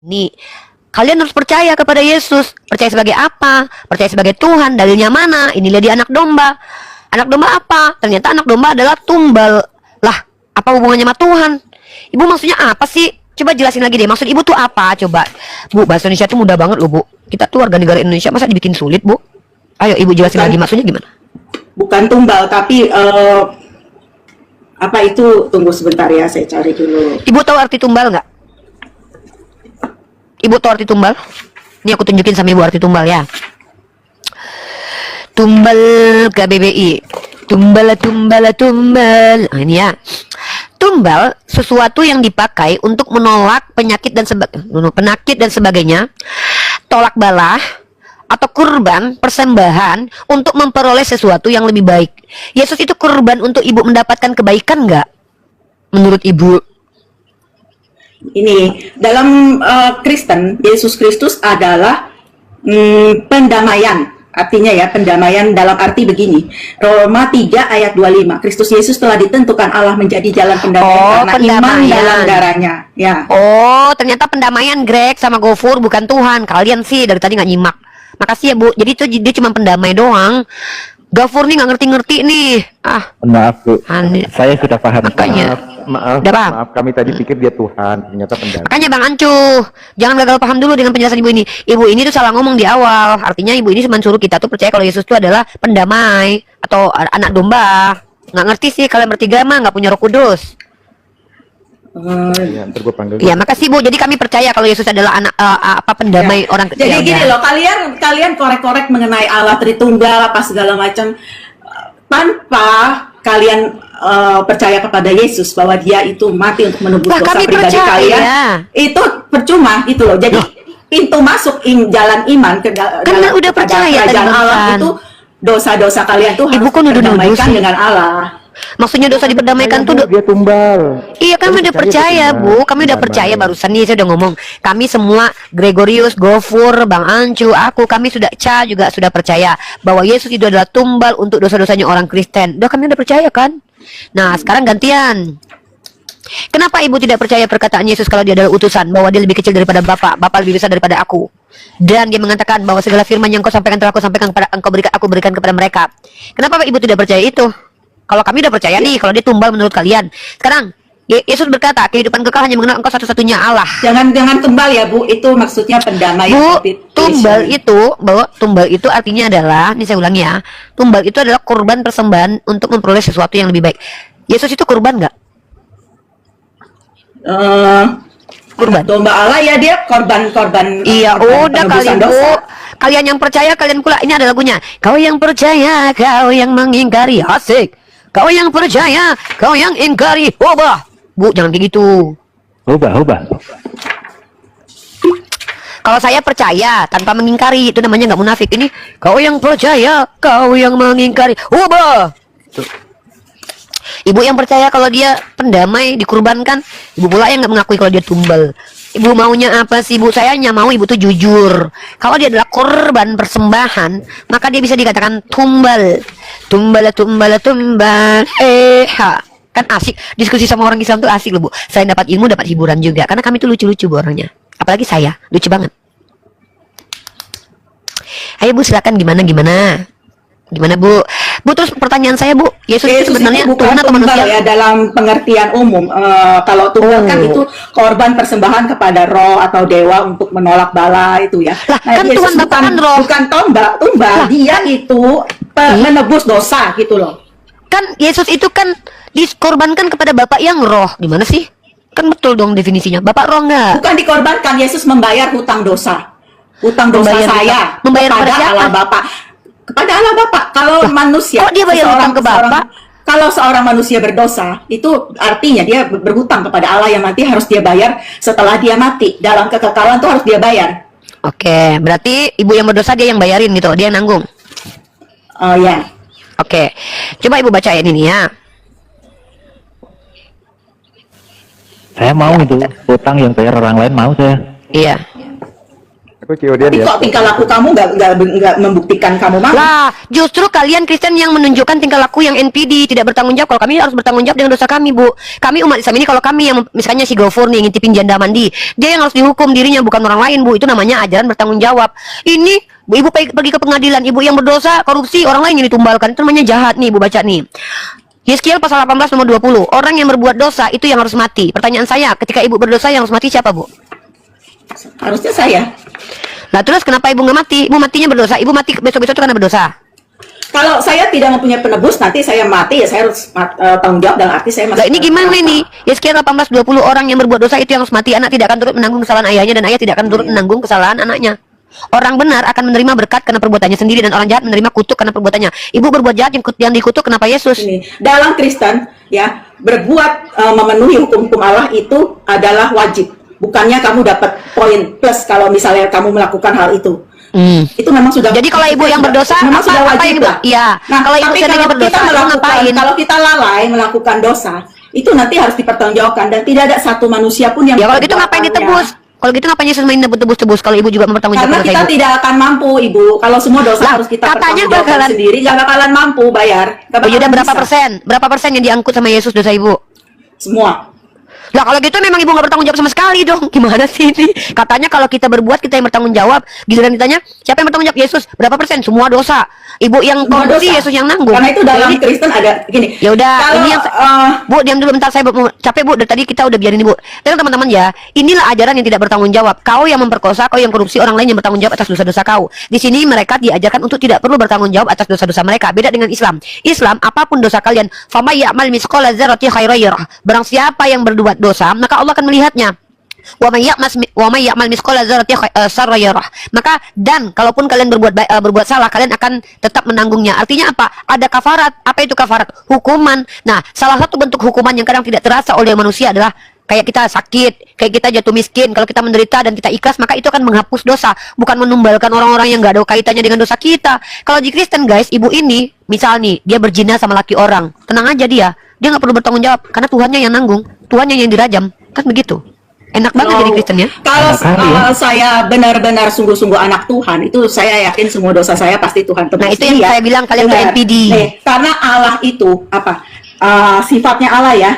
Nih, kalian harus percaya kepada Yesus. Percaya sebagai apa? Percaya sebagai Tuhan. Dalilnya mana? Inilah dia anak domba. Anak domba apa? Ternyata anak domba adalah tumbal. Lah, apa hubungannya sama Tuhan? Ibu maksudnya apa sih? Coba jelasin lagi deh. Maksud ibu tuh apa? Coba. Bu, bahasa Indonesia tuh mudah banget loh, Bu. Kita tuh warga negara Indonesia, masa dibikin sulit, Bu? Ayo, ibu jelasin lagi. Maksudnya gimana? Bukan tumbal, tapi apa itu? Tunggu sebentar ya, saya cari dulu. Ibu tahu arti tumbal nggak? Ibu tahu arti tumbal? Ini aku tunjukin sama ibu arti tumbal ya. Tumbal KBBI. Tumbal, tumbal, tumbal. Nah, ini ya. Tumbal sesuatu yang dipakai untuk menolak penyakit dan sebagainya. Tolak bala atau kurban persembahan untuk memperoleh sesuatu yang lebih baik. Yesus itu kurban untuk ibu mendapatkan kebaikan nggak? Menurut ibu? Ini dalam Kristen, Yesus Kristus adalah pendamaian. Artinya ya, pendamaian dalam arti begini. Roma 3 ayat 25. Kristus Yesus telah ditentukan Allah menjadi jalan pendamaian karena iman dalam darahnya. Ya. Oh, ternyata pendamaian Greg sama Gofur bukan Tuhan. Kalian sih dari tadi nggak nyimak. Makasih ya, Bu. Jadi itu dia cuma pendamai doang. Gofur nih nggak ngerti-ngerti nih. Maaf, Bu. Saya sudah paham. Makanya. Maaf, kami tadi pikir dia Tuhan, ternyata pendamai. Makanya Bang Ancu, jangan gagal paham dulu dengan penjelasan ibu ini. Ibu ini tuh salah ngomong di awal. Artinya ibu ini cuma suruh kita tuh percaya kalau Yesus itu adalah pendamai atau anak domba. Nggak ngerti sih, kalian bertiga mah nggak punya Roh Kudus. Ya, ntar gue panggil. Iya, makasih Bu. Jadi kami percaya kalau Yesus adalah anak pendamai orang kecil. Jadi gini loh, kalian korek-korek mengenai Allah Tritunggal apa segala macam tanpa kalian percaya kepada Yesus bahwa dia itu mati untuk menebus dosa pribadi kalian, itu percuma gitu loh. Jadi pintu masuk jalan iman ke dalam udah percaya kerajaan Allah itu dosa-dosa kalian tuh harus diperdamaikan dengan Allah. Maksudnya dosa diperdamaikan tuh dia tumbal. Iya, kami udah percaya, Bu. Kami udah percaya barusan nih saya udah ngomong. Kami semua Gregorius, Gofur, Bang Ancu, aku, kami sudah juga sudah percaya bahwa Yesus itu adalah tumbal untuk dosa-dosanya orang Kristen. Udah kami udah percaya kan? Nah, sekarang gantian. Kenapa ibu tidak percaya perkataan Yesus kalau dia adalah utusan, bahwa dia lebih kecil daripada Bapa lebih besar daripada aku? Dan dia mengatakan bahwa segala firman yang kau sampaikan telah aku sampaikan kepada aku berikan kepada mereka. Kenapa ibu tidak percaya itu? Kalau kami udah percaya nih, kalau dia tumbal menurut kalian. Sekarang Yesus berkata, kehidupan kekal hanya mengenal engkau satu-satunya Allah. Jangan tumbal ya, Bu. Itu maksudnya pendamai. Bu, tumbal itu artinya adalah, ini saya ulangi ya, tumbal itu adalah kurban persembahan untuk memperoleh sesuatu yang lebih baik. Yesus itu kurban nggak? Kurban. Domba Allah ya, dia korban. Iya, udah kalian Bu. Kalian yang percaya, kalian pula. Ini ada lagunya. Kau yang percaya, kau yang mengingkari, asik. Kau yang percaya, kau yang ingkari, ubah. Bu, jangan kayak gitu. Ubah. Kalau saya percaya tanpa mengingkari, itu namanya nggak munafik. Ini kau yang percaya, kau yang mengingkari, ubah. Ibu yang percaya kalau dia pendamai dikurbankan, ibu pula yang nggak mengakui kalau dia tumbal. Ibu maunya apa sih, Bu? Saya hanya mau ibu tuh jujur. Kalau dia adalah korban persembahan, maka dia bisa dikatakan tumbal. Tumbal. Kan asik. Diskusi sama orang Islam tuh asik loh, Bu. Selain dapat ilmu, dapat hiburan juga. Karena kami tuh lucu-lucu, Bu, orangnya. Apalagi saya, lucu banget. Ayo, Bu, silakan gimana? Gimana, Bu? Bu, terus pertanyaan saya, Bu, Yesus itu sebenarnya Tuhan atau manusia? Ya, dalam pengertian umum, kalau Tuhan kan itu korban persembahan kepada roh atau dewa untuk menolak bala itu ya. Lah, kan Yesus Tuhan Bapa kan roh. Bukan tumbal, dia itu menebus dosa gitu loh. Kan Yesus itu kan dikorbankan kepada Bapa yang roh. Gimana sih? Kan betul dong definisinya. Bapak roh nggak? Bukan dikorbankan, Yesus membayar hutang dosa. Hutang dosa saya membayar kepada Allah Bapa. Kepada Allah Bapa. Kalau manusia, kok dia bayar hutang ke Bapa? Kalau seorang manusia berdosa, itu artinya dia berhutang kepada Allah yang nanti harus dia bayar setelah dia mati. Dalam kekekalan tuh harus dia bayar. Oke, berarti ibu yang berdosa dia yang bayarin gitu, dia yang nanggung. Oh ya. Oke, coba ibu baca ini ya. Saya mau itu hutang yang bayar orang lain, mau saya. Iya. Aku COD Tapi ya. kok tingkah laku kamu nggak membuktikan kamu mampu? Lah, justru kalian Kristen yang menunjukkan tingkah laku yang NPD, tidak bertanggung jawab. Kalau kami harus bertanggung jawab dengan dosa kami, Bu. Kami umat Islam ini, kalau kami yang misalnya si Gofur nih ngintipin janda mandi, dia yang harus dihukum dirinya, bukan orang lain, Bu. Itu namanya ajaran bertanggung jawab. Ini ibu pergi ke pengadilan, ibu yang berdosa korupsi, orang lain yang ditumbalkan, itu namanya jahat nih, Bu, baca nih. Yeskiel pasal 18 nomor 20. Orang yang berbuat dosa itu yang harus mati. Pertanyaan saya, ketika ibu berdosa yang harus mati siapa, Bu? Harusnya saya. Nah, terus kenapa ibu nggak mati? Ibu matinya berdosa. Ibu mati besok-besok itu karena berdosa. Kalau saya tidak mempunyai penebus, nanti saya mati ya saya harus tanggung jawab dalam arti saya masih. Nah, ini gimana ini? Yeskiel 18:20, orang yang berbuat dosa itu yang harus mati. Anak tidak akan turut menanggung kesalahan ayahnya, dan ayah tidak akan turut menanggung kesalahan anaknya. Orang benar akan menerima berkat karena perbuatannya sendiri, dan orang jahat menerima kutuk karena perbuatannya. Ibu berbuat jahat yang dikutuk, kenapa Yesus? Ini dalam Kristen ya, berbuat memenuhi hukum-hukum Allah itu adalah wajib. Bukannya kamu dapat poin plus kalau misalnya kamu melakukan hal itu. Itu memang sudah. Jadi kalau ibu yang berdosa, memang sudah apa wajib yang lah. Iya. Nah, kalau ibu tapi sendiri kalau berdosa, kita ibu melakukan, ngapain? kalau kita lalai melakukan dosa, itu nanti harus dipertanggungjawabkan, dan tidak ada satu manusia pun yang. Ya kalau gitu ngapain ditebus? Kalau gitu ngapain Yesus main tebus-tebus kalau ibu juga mempertanggungjawabkan Karena dosa kita ibu? tidak akan mampu, Ibu. Kalau semua dosa Lah, harus kita katanya pertanggungjawabkan bakalan- sendiri, nggak bakalan mampu bayar. Nggak Oh, yaudah bakalan berapa bisa. persen? Berapa persen yang diangkut sama Yesus dosa ibu? Semua. Lah kalau gitu memang ibu nggak bertanggung jawab sama sekali dong. Gimana sih ini? Katanya kalau kita berbuat kita yang bertanggung jawab. Giliran ditanya siapa yang bertanggung jawab? Yesus. Berapa persen? Semua dosa. Ibu yang Semua korupsi, dosa. Yesus yang nanggung. Karena itu dalam Jadi, Kristen ada gini. ya udah, Kalau, ini yang Bu, diam dulu bentar, saya capek Bu. Dari tadi kita udah biarin ini Bu. Dan teman-teman ya, inilah ajaran yang tidak bertanggung jawab. Kau yang memperkosa, kau yang korupsi, orang lain yang bertanggung jawab atas dosa-dosa kau. Di sini mereka diajarkan untuk tidak perlu bertanggung jawab atas dosa-dosa mereka. Beda dengan Islam. Islam, apapun dosa kalian, fama ya'mal misqala dzarratin khairan yarah. Barang siapa yang berbuat dosa, maka Allah akan melihatnya. Wa may ya'mal misqala dzarratin syarran yarah. Maka dan kalaupun kalian berbuat salah, kalian akan tetap menanggungnya. Artinya apa? Ada kafarat. Apa itu kafarat? Hukuman. Nah, salah satu bentuk hukuman yang kadang tidak terasa oleh manusia adalah kayak kita sakit, kayak kita jatuh miskin. Kalau kita menderita dan kita ikhlas, maka itu akan menghapus dosa, bukan menumbalkan orang-orang yang nggak ada kaitannya dengan dosa kita. Kalau di Kristen guys, ibu ini misal nih dia berzina sama laki orang, tenang aja dia nggak perlu bertanggung jawab karena Tuhannya yang nanggung, Tuhannya yang dirajam, kan begitu. Enak banget jadi Kristen ya. Kalau Enak kali ya. saya benar-benar sungguh-sungguh anak Tuhan, itu saya yakin semua dosa saya pasti Tuhan tebus. Nah, itu yang Iya, saya bilang kalian benar. ke NPD. Karena Allah itu apa? Sifatnya Allah ya.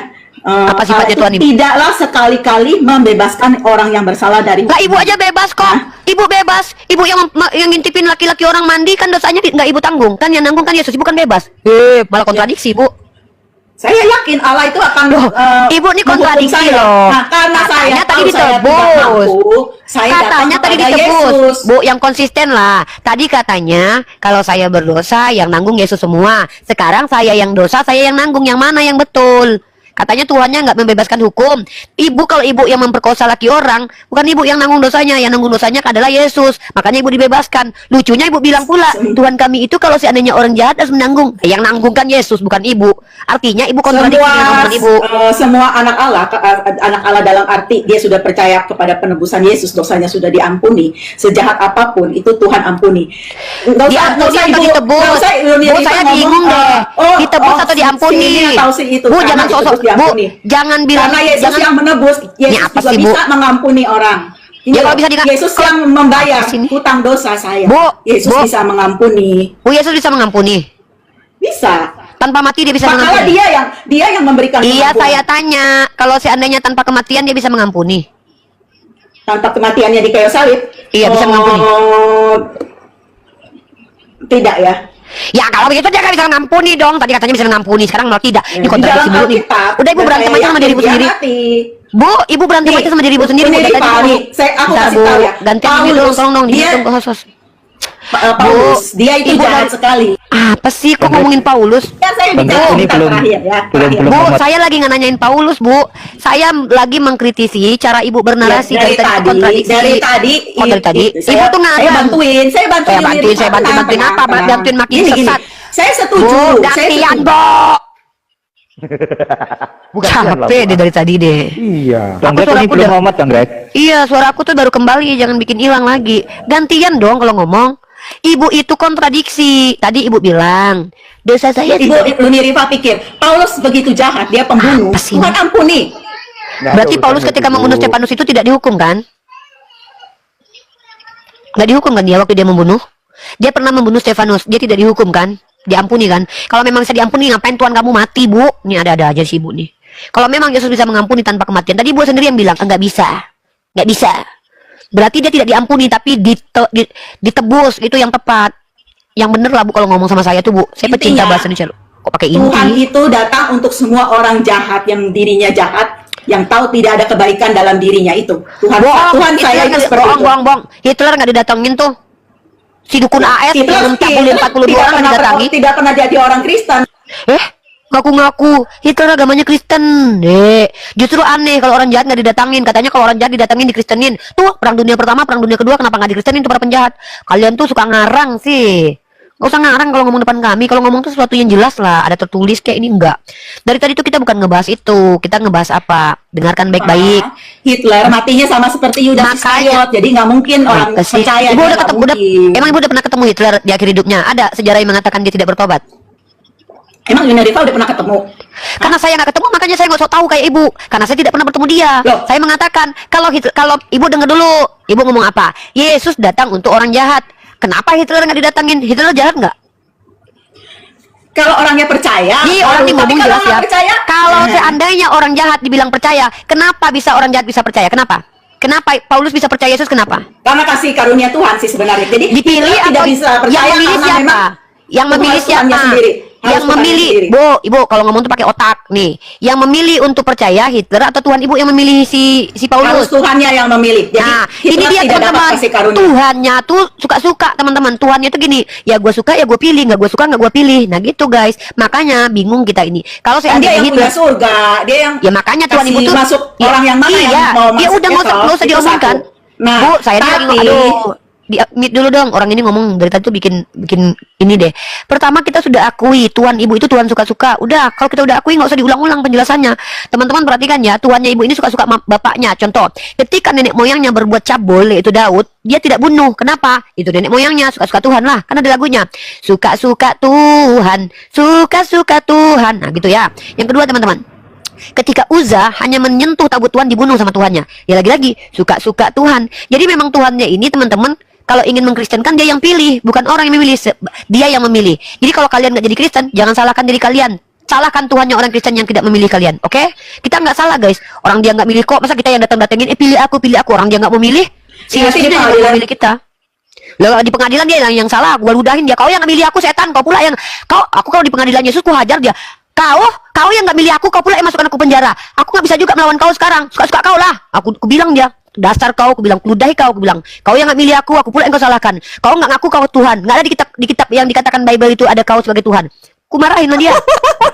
Apa sifatnya Allah Tuhan, itu Ibu? tidaklah sekali-kali membebaskan orang yang bersalah dari Lah ibu hukuman. aja bebas kok. Hah? Ibu bebas. Ibu yang ngintipin laki-laki orang mandi kan dosanya nggak ibu tanggung. Kan yang nanggung kan Yesus, ibu kan bebas. Malah kontradiksi, Bu. Saya yakin Allah itu akan Loh, Ibu ini menghukum kontradiksi saya. loh. Nah, karena Katanya saya tadi tahu saya tidak ditebus. mampu, saya datang Katanya tadi kepada ditebus. Yesus. Bu, yang konsisten lah. Tadi katanya kalau saya berdosa yang nanggung Yesus semua. Sekarang saya yang dosa, saya yang nanggung. Yang mana yang betul? Katanya Tuhannya nggak membebaskan hukum. Ibu kalau ibu yang memperkosa laki orang, bukan ibu yang nanggung dosanya. Yang nanggung dosanya adalah Yesus. Makanya ibu dibebaskan. Lucunya ibu bilang pula, Tuhan kami itu kalau seandainya orang jahat harus menanggung. Yang nanggung kan Yesus, bukan ibu. Artinya ibu kontradiksi dengan omongan ibu. Semua anak Allah dalam arti dia sudah percaya kepada penebusan Yesus, dosanya sudah diampuni. Sejahat apapun itu Tuhan ampuni. Diampuni atau ditebus? Bu, saya bingung deh. Ditebus atau diampuni? Bu, jangan sosok. Bu, jangan bilang. Karena Yesus jangan, yang menebus, Yesus apa juga sih, Bu? bisa mengampuni orang. Ya, kalau bisa Yesus yang membayar Apa sih ini? hutang dosa saya. Bu, Yesus Bu. bisa mengampuni. Bu, Yesus bisa mengampuni. Bisa. Tanpa mati dia bisa Makanya mengampuni. dia yang memberikan Iya, pengampunan. saya tanya. Kalau seandainya tanpa kematian dia bisa mengampuni. Tanpa kematiannya di kayu salib. Iya, bisa mengampuni. Tidak ya. Ya kalau begitu dia kan bisa mengampuni dong. Tadi katanya bisa mengampuni, sekarang malah tidak. Ini Di kontradiksi dalam dulu nih. Alkitab, Udah ibu berantem aja sama diri ibu dia sendiri. mati. Bu, ibu berantem aja sama diri ibu sendiri. Ini Udah tadi Pak, dulu. nih, aku Bentar, kasih Bu. tahu ya. Gantian ini dong, tolong dong. Dia, Dihitung ke host. Paulus, dia itu Ibu jahat dan- sekali. Apa sih kok ngomongin Paulus? Ya saya Bang, bicara ini kita belum- terakhir ya. belum- terakhir. belum. Bu, amat. saya lagi nggak nanyain Paulus, Bu. Saya lagi mengkritisi cara ibu bernarasi Ya, dari kontradiksi. tadi, Oh, dari tadi. saya, Ibu tuh ngarang. saya bantuin Saya bantuin apa? Bantuin makin sesat. Saya setuju. Bu, saya gantian, setuju. Bu. Bukan Capek deh dari tadi deh. Iya. Bang Greg suara ini aku belum udah- amat Bang Greg. Iya, suara aku tuh baru kembali, jangan bikin hilang lagi. Gantian dong kalau ngomong. Ibu itu kontradiksi. Tadi ibu bilang, dosa saya tidak. Ibu Luni Riva pikir Paulus begitu jahat, dia pembunuh. Apa sih Tuhan ini? ampuni. Nggak ada Berarti Paulus urusannya ketika itu, membunuh Bu. Stefanus itu tidak dihukum kan? Nggak dihukum kan dia waktu dia membunuh? Dia pernah membunuh Stefanus, dia tidak dihukum kan? Diampuni kan? Kalau memang bisa diampuni, ngapain Tuhan kamu mati, Bu? Ini ada aja sih, Bu nih. Kalau memang Yesus bisa mengampuni tanpa kematian, tadi Bu sendiri yang bilang, enggak bisa. Nggak bisa. Berarti dia tidak diampuni, tapi ditebus, itu yang tepat. Yang bener lah Bu kalau ngomong sama saya tuh Bu. Saya pecinta Intinya, bahasa Indonesia. Kok pakai Tuhan inti? itu datang untuk semua orang jahat yang dirinya jahat, yang tahu tidak ada kebaikan dalam dirinya itu. Tuhan saya itu seperti itu. Bohong. Hitler nggak didatengin tuh. Si dukun AS Hitler yang cabulin 42 orang didatangi. tidak pernah jadi orang Kristen. Ngaku-ngaku Hitler agamanya Kristen. Justru aneh kalau orang jahat nggak didatangin. Katanya kalau orang jahat didatangin dikristenin. Tuh perang dunia pertama, perang dunia kedua kenapa nggak dikristenin tuh para penjahat? Kalian tuh suka ngarang sih. Gak usah ngarang kalau ngomong depan kami. Kalau ngomong tuh sesuatu yang jelas lah. Ada tertulis kayak ini enggak. Dari tadi tuh kita bukan ngebahas itu. Kita ngebahas apa? Dengarkan baik-baik. Hitler matinya sama seperti Yudas Iskariot. Jadi nggak mungkin orang percaya. Ibu udah ketemu, emang ibu udah pernah ketemu Hitler di akhir hidupnya? Ada sejarah yang mengatakan dia tidak bertobat. Emang Yunarifa udah pernah ketemu? Karena saya nggak ketemu, makanya saya nggak sok tahu kayak ibu. Karena saya tidak pernah bertemu dia. Loh. Saya mengatakan kalau ibu dengar dulu. Ibu ngomong apa? Yesus datang untuk orang jahat. Kenapa Hitler nggak didatangin? Hitler jahat nggak? Kalau orangnya percaya, Orang ini ngomong jelas ya. Percaya, kalau seandainya orang jahat dibilang percaya, kenapa bisa orang jahat bisa percaya? Kenapa? Kenapa Paulus bisa percaya Yesus? Kenapa? karena kasih karunia Tuhan sih sebenarnya. Jadi Dipilih Hitler tidak atau bisa percaya yang memilih karena siapa? memang Yang memilih Tuhannya siapa? sendiri. Yang Harus memilih, Tuhannya sendiri. Ibu, kalau ngomong tuh pakai otak nih. Yang memilih untuk percaya Hitler atau Tuhan Ibu yang memilih si Harus Paulus? Tuhannya yang memilih. Jadi Nah, ini Hitler dia tidak dapat teman-teman. kasih karunia. Tuhannya tuh suka-suka teman-teman. Tuhannya tuh gini, ya gue suka ya gue pilih, nggak gue suka nggak gue pilih. Nah gitu guys. Makanya bingung kita ini. Kalau Kan dia seandainya yang Hitler, punya surga, dia yang ya makanya Tuhan kasih Ibu tuh masuk ya, orang yang mana iya, yang mau ya masuk udah nggak usah itu diomongkan. satu. Nah, Bu, saya dia lagi tapi aduh, di mute dulu dong. Orang ini ngomong dari tadi tuh bikin ini deh. Pertama kita sudah akui Tuhan Ibu itu Tuhan suka-suka. Udah, kalau kita udah akui nggak usah diulang-ulang penjelasannya. Teman-teman perhatikan ya, Tuhannya Ibu ini suka-suka bapaknya. Contoh, ketika nenek moyangnya berbuat cabul yaitu Daud, dia tidak bunuh. Kenapa? Itu nenek moyangnya suka-suka Tuhan lah. Kan ada lagunya. Suka-suka Tuhan, suka-suka Tuhan. Nah, gitu ya. Yang kedua, teman-teman. Ketika Uza hanya menyentuh tabut Tuhan dibunuh sama Tuhannya. Ya lagi-lagi suka-suka Tuhan. Jadi memang Tuhannya ini teman-teman kalau ingin mengkristenkan dia yang pilih, bukan orang yang memilih. Dia yang memilih. Jadi kalau kalian nggak jadi Kristen, jangan salahkan diri kalian. Salahkan Tuhannya orang Kristen yang tidak memilih kalian. Oke? Kita nggak salah guys. Orang dia nggak milih kok. Masa kita yang datang-datengin pilih aku. Orang dia nggak mau milih. Si Ya, Yesus yang nggak mau milih kita. Lalu di pengadilan dia yang salah. Gua ludahin dia. Kau yang nggak milih aku setan. Kau pula yang aku kalau di pengadilan Yesus ku hajar dia. Kau yang nggak milih aku, kau pula yang masukkan aku penjara. Aku nggak bisa juga melawan kau sekarang. Suka-suka kau lah. Aku bilang dia, dasar kau, aku bilang, ludahi kau, aku bilang, kau yang nggak milih aku pula yang kau salahkan. Kau nggak ngaku kau Tuhan. Nggak ada di kitab yang dikatakan Bible itu ada kau sebagai Tuhan. Kumarahin lah dia.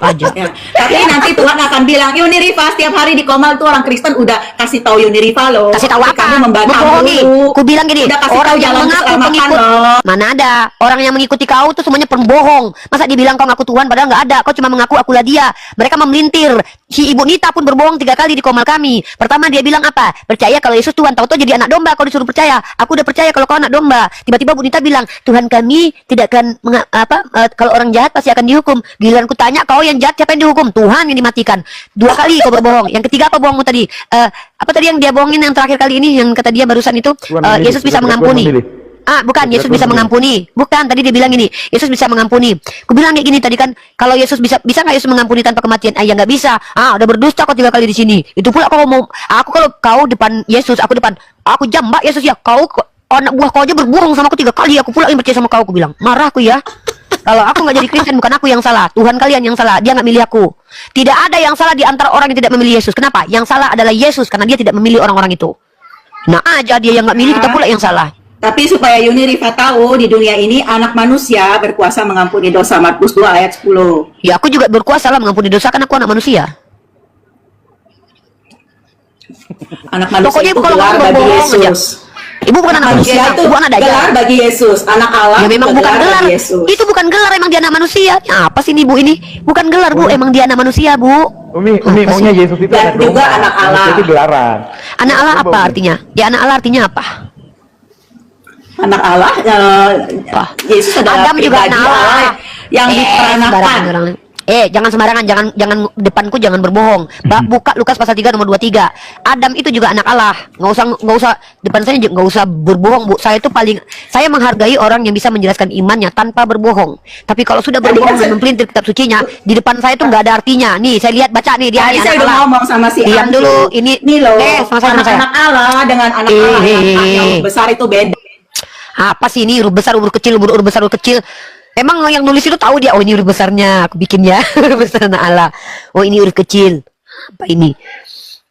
Aja. Ya. Tapi nanti Tuhan akan bilang, Yunirifa setiap hari di Komal tuh orang Kristen udah kasih tahu Yunirifa loh. Kasih tahu apa? Kamu membantah Membohongi. dulu. Ku bilang gini, Udah kasih orang tahu yang jalan mengaku keselamatan pengikut loh. mana ada? Orang yang mengikuti kau tuh semuanya pembohong. Masa dibilang kau ngaku Tuhan padahal nggak ada. Kau cuma mengaku akulah dia. Mereka memelintir. Si Ibu Nita pun berbohong 3 kali di Komal kami. Pertama dia bilang apa? Percaya kalau Yesus Tuhan. Tahu-tahu jadi anak domba. Kau disuruh percaya. Aku udah percaya kalau kau anak domba. Tiba-tiba Bu Nita bilang, Tuhan kami tidak akan kalau orang jahat pasti akan dihukum. Giliran ku tanya, kau yang jahat siapa yang dihukum? Tuhan yang dimatikan. 2 kali kau berbohong. Yang ketiga apa bohongmu tadi? Apa tadi yang dia bohongin yang terakhir kali ini yang kata dia barusan itu? Yesus bisa mengampuni. Bukan, Yesus bisa mengampuni. Bukan, tadi dia bilang gini, Yesus bisa mengampuni. Aku bilang kayak gini tadi kan, kalau Yesus bisa nggak Yesus mengampuni tanpa kematian? Ya nggak bisa. Udah berdusta kau 3 kali di sini. Itu pula kalau mau, kalau kau depan Yesus, aku depan, aku jambak Yesus ya. Kau anak buah kau aja berbohong sama aku 3 kali. Aku pula yang percaya sama kau. Aku bilang, marah aku ya. Kalau aku nggak jadi Kristen, bukan aku yang salah. Tuhan kalian yang salah. Dia nggak milih aku. Tidak ada yang salah di antara orang yang tidak memilih Yesus. Kenapa? Yang salah adalah Yesus karena dia tidak memilih orang-orang itu. Nah aja dia yang nggak milih, kita pula yang salah. Tapi supaya Yunirifa tahu di dunia ini anak manusia berkuasa mengampuni dosa. Markus 2 ayat 10. Ya aku juga berkuasa lah mengampuni dosa kan aku anak manusia. Anak manusia Pokoknya itu kalau gelar ngomong bagi bohong aja. Yesus. Ibu bukan anak manusia, itu ibu anak dajjal. gelar bagi Yesus. Anak Allah Ya memang bukan gelar. bagi Yesus. Itu bukan gelar, emang dia anak manusia. Apa sih nih Bu ini? Bukan gelar Bu, emang dia anak manusia Bu. Umi maunya Yesus itu Dan juga domba. anak Allah. Itu gelaran. Anak Allah Coba, apa Umi. artinya? Ya anak Allah artinya apa? Anak Allah, Yesus adalah Adam juga pribadi anak Allah. yang diperanakan. sembarangan orang. Jangan sembarangan, jangan depanku jangan berbohong. Buka Lukas pasal 3 nomor 23. Adam itu juga anak Allah. Nggak usah depan saya nggak usah berbohong, Bu. Saya menghargai orang yang bisa menjelaskan imannya tanpa berbohong. Tapi kalau sudah berbohong dan mempelintir kitab sucinya, di depan saya itu nggak ada artinya. Nih, saya lihat baca nih dia Tadi anak saya udah Allah. ngomong sama si Diam Andrew. dulu, ini loh, sama saya. anak Allah dengan anak Allah yang besar itu beda. Apa sih ini huruf besar, huruf kecil, huruf besar, huruf kecil? Emang yang nulis itu tahu dia, oh ini huruf besarnya, aku bikin ya, huruf besar anak Allah. Oh ini huruf kecil. Apa ini?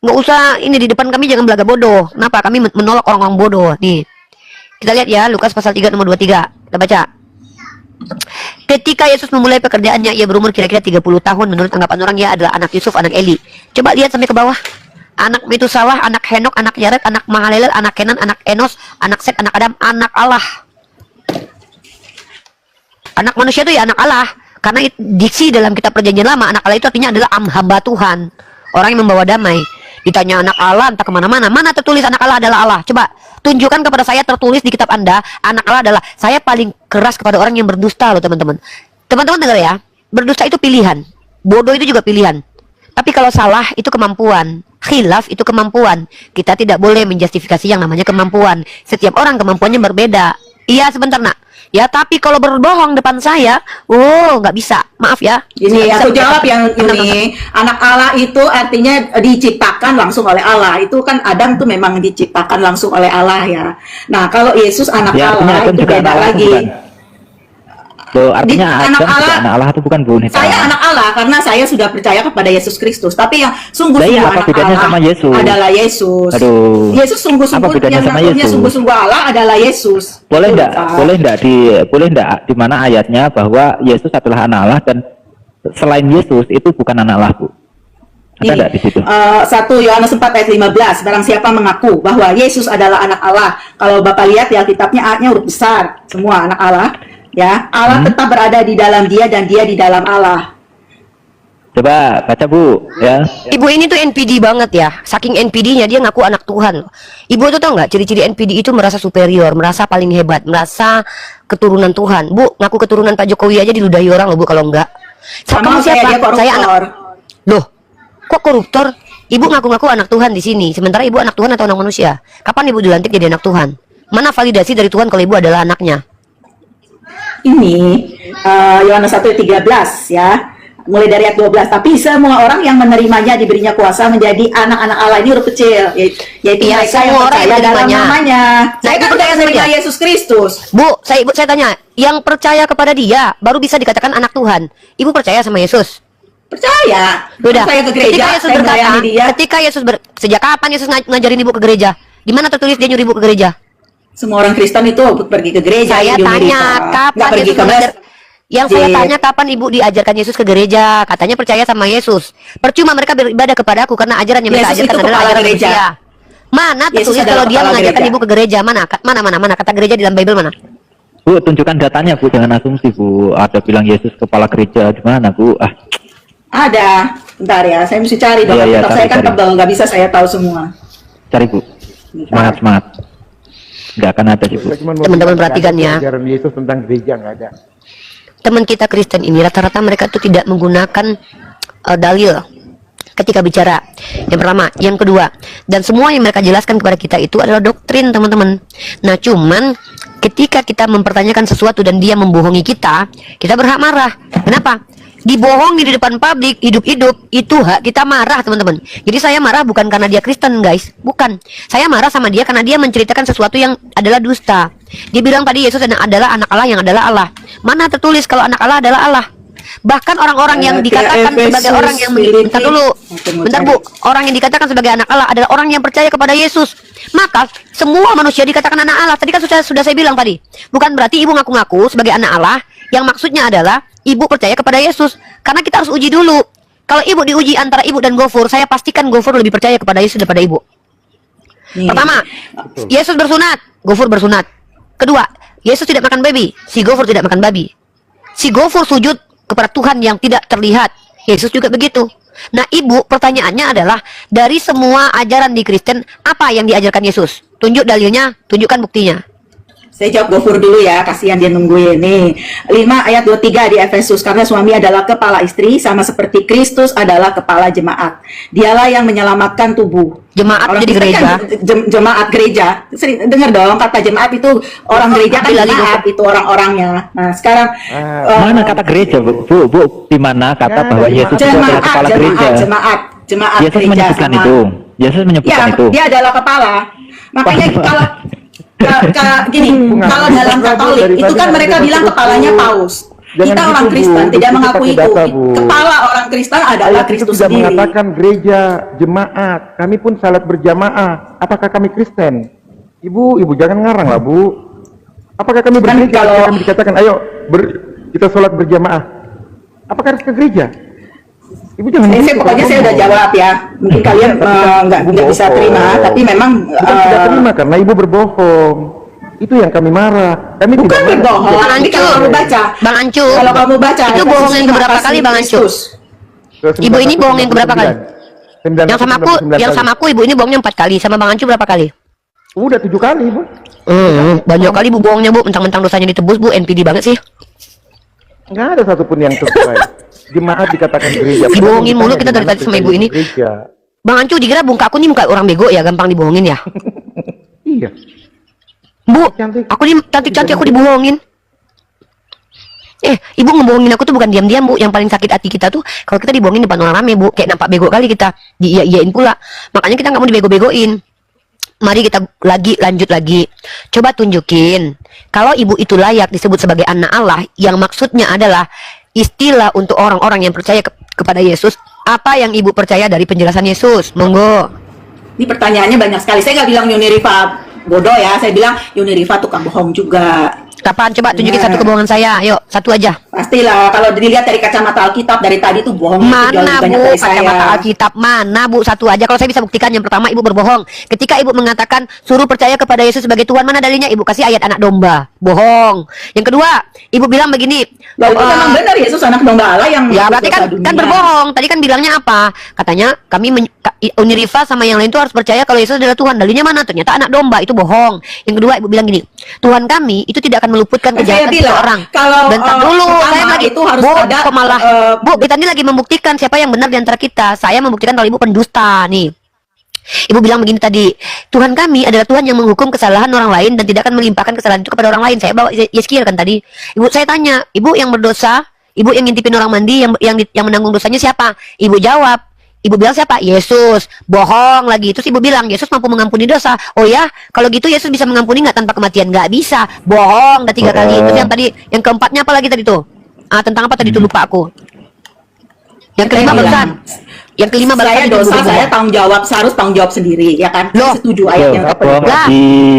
Nggak usah, ini di depan kami jangan belaga bodoh. Kenapa? Kami menolak orang-orang bodoh. Nih, kita lihat ya, Lukas pasal 3 nomor 23. Kita baca. Ketika Yesus memulai pekerjaannya, ia berumur kira-kira 30 tahun. Menurut anggapan orang, ia adalah anak Yusuf, anak Eli. Coba lihat sampai ke bawah. Anak Metusawah, anak Henok, anak Yared, anak Mahalalel, anak Kenan, anak Enos, anak Set, anak Adam, anak Allah. Anak manusia itu ya anak Allah. Karena diksi dalam kitab perjanjian lama, anak Allah itu artinya adalah hamba Tuhan, orang yang membawa damai. Ditanya anak Allah entah kemana-mana, mana tertulis anak Allah adalah Allah? Coba tunjukkan kepada saya tertulis di kitab Anda, anak Allah adalah. Saya paling keras kepada orang yang berdusta loh teman-teman. Teman-teman dengar ya, berdusta itu pilihan, bodoh itu juga pilihan. Tapi kalau salah itu kemampuan, khilaf itu kemampuan. Kita tidak boleh menjustifikasi yang namanya kemampuan. Setiap orang kemampuannya berbeda. Iya sebentar nak. Ya tapi kalau berbohong depan saya, nggak bisa. Maaf ya. Ini aku jawab yang ini. Anak Allah itu artinya diciptakan langsung oleh Allah. Itu kan Adam tuh memang diciptakan langsung oleh Allah ya. Nah kalau Yesus anak Ya, Allah itu beda lagi. Loh, artinya anak Allah, anak Allah itu bukan Bu Nita. saya anak Allah karena saya sudah percaya kepada Yesus Kristus. Tapi yang sungguh-sungguh Lah, iya, apa anak bedanya Allah sama Yesus? adalah Yesus. Aduh. Yesus Apa sungguh-sungguh bedanya yang sama ngakunya Yesus? sungguh-sungguh Allah adalah Yesus. Boleh Betul, enggak? Pak. Boleh enggak di mana ayatnya bahwa Yesus adalah anak Allah dan selain Yesus itu bukan anak Allah, Bu? Ada Ini, enggak di situ? 1 Yohanes 4 ayat 15, barang siapa mengaku bahwa Yesus adalah anak Allah. Kalau Bapak lihat ya kitabnya ayatnya huruf besar, semua anak Allah. Ya, Allah tetap berada di dalam dia dan dia di dalam Allah. Coba baca Bu, ya. Ibu ini tuh NPD banget ya. Saking NPD-nya dia ngaku anak Tuhan loh. Ibu tuh tau nggak ciri-ciri NPD itu merasa superior, merasa paling hebat, merasa keturunan Tuhan. Bu, ngaku keturunan Pak Jokowi aja diludahi orang loh Bu kalau enggak. Sama Kamu kayak siapa? dia koruptor. Saya anak. Loh, kok koruptor? Ibu ngaku-ngaku anak Tuhan di sini. Sementara ibu anak Tuhan atau anak manusia? Kapan ibu dilantik jadi anak Tuhan? Mana validasi dari Tuhan kalau ibu adalah anaknya? Ini Yohanes 1:13 ya. Mulai dari ayat 12, tapi semua orang yang menerimanya diberinya kuasa menjadi anak-anak Allah. Ini huruf kecil, yaitu Iya, mereka yang semua orang percaya dalam menerimanya. namanya. Nah, Saya itu kan percaya percaya sama menerima dia. Yesus Kristus. Bu, saya tanya, yang percaya kepada dia baru bisa dikatakan anak Tuhan. Ibu percaya sama Yesus? Percaya. Udah. Saya ke gereja, Ketika Yesus saya berkata, melayani dia. sejak kapan Yesus ngajarin ibu ke gereja? Di mana tertulis dia nyuruh ibu ke gereja? Semua orang Kristen itu pergi ke gereja. Saya di tanya, Amerika. Nggak kapan pergi Yesus ke mengajar? Yang saya masjid. tanya kapan ibu diajarkan Yesus ke gereja? Katanya percaya sama Yesus. Percuma mereka beribadah kepada aku karena ajaran yang mereka Yesus ajarkan itu adalah kepala ajaran gereja. manusia. Mana Yesus tertulis adalah kalau dia kepala mengajarkan gereja. ibu ke gereja? Mana kata gereja di dalam Bible mana? Bu, tunjukkan datanya Bu, jangan asumsi Bu. Ada bilang Yesus kepala gereja, gimana Bu? Ada. Bentar ya, saya mesti cari dong. Iya, Kitab cari, saya kan cari. tebal, nggak bisa saya tahu semua. Cari Bu. Semangat. Nggak akan ada sih Bu. Kita cuma mau Teman-teman bilang, perhatikan nggak ada ya. Ajaran Yesus tentang gereja nggak ada. Teman kita Kristen ini rata-rata mereka tuh tidak menggunakan dalil ketika bicara. Yang pertama, yang kedua, dan semua yang mereka jelaskan kepada kita itu adalah doktrin, teman-teman. Nah, cuman ketika kita mempertanyakan sesuatu dan dia membohongi kita berhak marah. Kenapa? Dibohongi di depan publik, hidup-hidup, itu hak kita marah, teman-teman. Jadi saya marah bukan karena dia Kristen, guys. Bukan. Saya marah sama dia karena dia menceritakan sesuatu yang adalah dusta. Dia bilang tadi Yesus adalah anak Allah yang adalah Allah. Mana tertulis kalau anak Allah adalah Allah? Bahkan orang-orang yang dikatakan sebagai orang yang bentar dulu. Bentar Bu, orang yang dikatakan sebagai anak Allah adalah orang yang percaya kepada Yesus. Maka semua manusia dikatakan anak Allah. Tadi kan sudah saya bilang tadi. Bukan berarti ibu ngaku-ngaku sebagai anak Allah. Yang maksudnya adalah ibu percaya kepada Yesus. Karena kita harus uji dulu. Kalau ibu diuji antara ibu dan Gofur, saya pastikan Gofur lebih percaya kepada Yesus daripada ibu. Pertama, Yesus bersunat, Gofur bersunat. Kedua, Yesus tidak makan babi, si Gofur tidak makan babi. Si Gofur sujud kepada Tuhan yang tidak terlihat. Yesus juga begitu. Nah, ibu, pertanyaannya adalah dari semua ajaran di Kristen, apa yang diajarkan Yesus? Tunjuk dalilnya, tunjukkan buktinya. Saya jawab Gofur dulu ya, kasihan dia nungguin nih. 5 ayat 23 di Efesus, karena suami adalah kepala istri, sama seperti Kristus adalah kepala jemaat. Dialah yang menyelamatkan tubuh. Jemaat Orang jadi Kristen gereja. kan jemaat gereja. Sering dengar dong kata jemaat itu, orang gereja kan jemaat itu orang-orangnya. Nah sekarang Mana kata gereja, Bu? Bu, di mana kata bahwa Yesus itu adalah kepala gereja? jemaat Yesus gereja menyebutkan sama- itu. Yesus menyebutkan Ya, itu. dia adalah kepala. Makanya kalau gini, kalau dalam Katolik itu kan mereka bilang kepalanya paus. Jangan Kita orang gitu, Bu. Kristen tidak Kita mengakui pakai itu. data, Bu. Kepala orang Kristen adalah Ayat itu Kristus sudah sendiri. mengatakan gereja, jemaat. Kami pun salat berjamaah. Apakah kami Kristen? Ibu jangan ngarang lah, Bu. Apakah kami Kan bergereja? kalau- Kami dikatakan, ayo kita sholat berjamaah. Apakah harus ke gereja? Ibu jangan Saya gitu, pokoknya kalau saya udah ngomong. jawab ya. Mungkin kalian nggak bisa bohong. terima, tapi memang Kita tidak terima karena ibu berbohong. Itu yang kami marah. Kami bukan tidak marah. berbohong. Bang Nanti kalau Ancu. kamu baca, Bang Ancu, kalau kamu baca, itu bohong yang keberapa kali, Bang Ancu? Ibu ini bohong yang keberapa kali? Yang sama aku, ibu ini bohongnya 4 kali, sama Bang Ancu berapa kali? Udah 7 kali, Bu. Banyak kali Bu bohongnya, Bu. Mentang-mentang dosanya ditebus, Bu. NPD banget sih. Nggak ada satupun yang sesuai. Jemaat dikatakan gereja. Dibohongin mulu kita dari tadi sama ibu ini. Gereja. Bang Ancu dikira muka aku nih muka orang bego ya, gampang dibohongin ya. Iya. Bu, Cantik. aku nih cantik-cantik aku dibohongin. Ibu ngebohongin aku tuh bukan diam-diam, Bu. Yang paling sakit hati kita tuh kalau kita dibohongin depan orang rame, Bu. Kayak nampak bego kali kita. Iya-iyain pula. Makanya kita nggak mau dibego-begoin. Mari kita lanjut lagi. Coba tunjukin kalau ibu itu layak disebut sebagai anak Allah, yang maksudnya adalah istilah untuk orang-orang yang percaya kepada Yesus. Apa yang ibu percaya dari penjelasan Yesus? Monggo. Ini pertanyaannya banyak sekali. Saya nggak bilang Yuni Rifa bodoh ya. Saya bilang Yuni Rifa tukang bohong juga. Kapan? Coba tunjukin Nah. satu kebohongan saya. Ayo, satu aja. Pastilah kalau dilihat dari kacamata Alkitab dari tadi tuh bohong itu jauh Mana lebih banyak Bu dari saya. kacamata Alkitab? Mana Bu? Satu aja. Kalau saya bisa buktikan, yang pertama ibu berbohong. Ketika ibu mengatakan suruh percaya kepada Yesus sebagai Tuhan, mana dalilnya? Ibu kasih ayat anak domba. Bohong. Yang kedua, ibu bilang begini. Loh, itu memang benar Yesus anak domba Allah yang Ya menebus berarti kan dosa dunia. kan berbohong. Tadi kan bilangnya apa? Katanya kami Unirifa sama yang lain itu harus percaya kalau Yesus adalah Tuhan. Dalilnya mana? Ternyata anak domba. Itu bohong. Yang kedua ibu bilang gini, Tuhan kami itu tidak akan meluputkan Saya kejahatan bilang, seseorang. kalau, Bentar dulu, pertama saya lagi itu harus Bu, ada, kok malah Bu, kita ini lagi membuktikan siapa yang benar di antara kita. Saya membuktikan kalau ibu pendusta nih. Ibu bilang begini tadi, Tuhan kami adalah Tuhan yang menghukum kesalahan orang lain dan tidak akan melimpahkan kesalahan itu kepada orang lain. Saya bawa Yeskiel kan tadi. Ibu saya tanya, ibu yang berdosa, ibu yang ngintipin orang mandi, yang menanggung dosanya siapa? Ibu jawab, ibu bilang siapa? Yesus. Bohong lagi. Terus ibu bilang Yesus mampu mengampuni dosa. Oh ya, kalau gitu Yesus bisa mengampuni nggak tanpa kematian? Nggak bisa. Bohong. Udah 3 kali. Terus yang tadi, yang keempatnya apa lagi tadi tuh? Tentang apa tadi tuh lupa aku. Yang kelima Saya barusan. bilang, Yang kelima saya barusan dosa, itu saya tanggung jawab, saya harus tanggung jawab sendiri, ya kan? Loh. Saya setuju ayat yang Apa? kedua. Lah,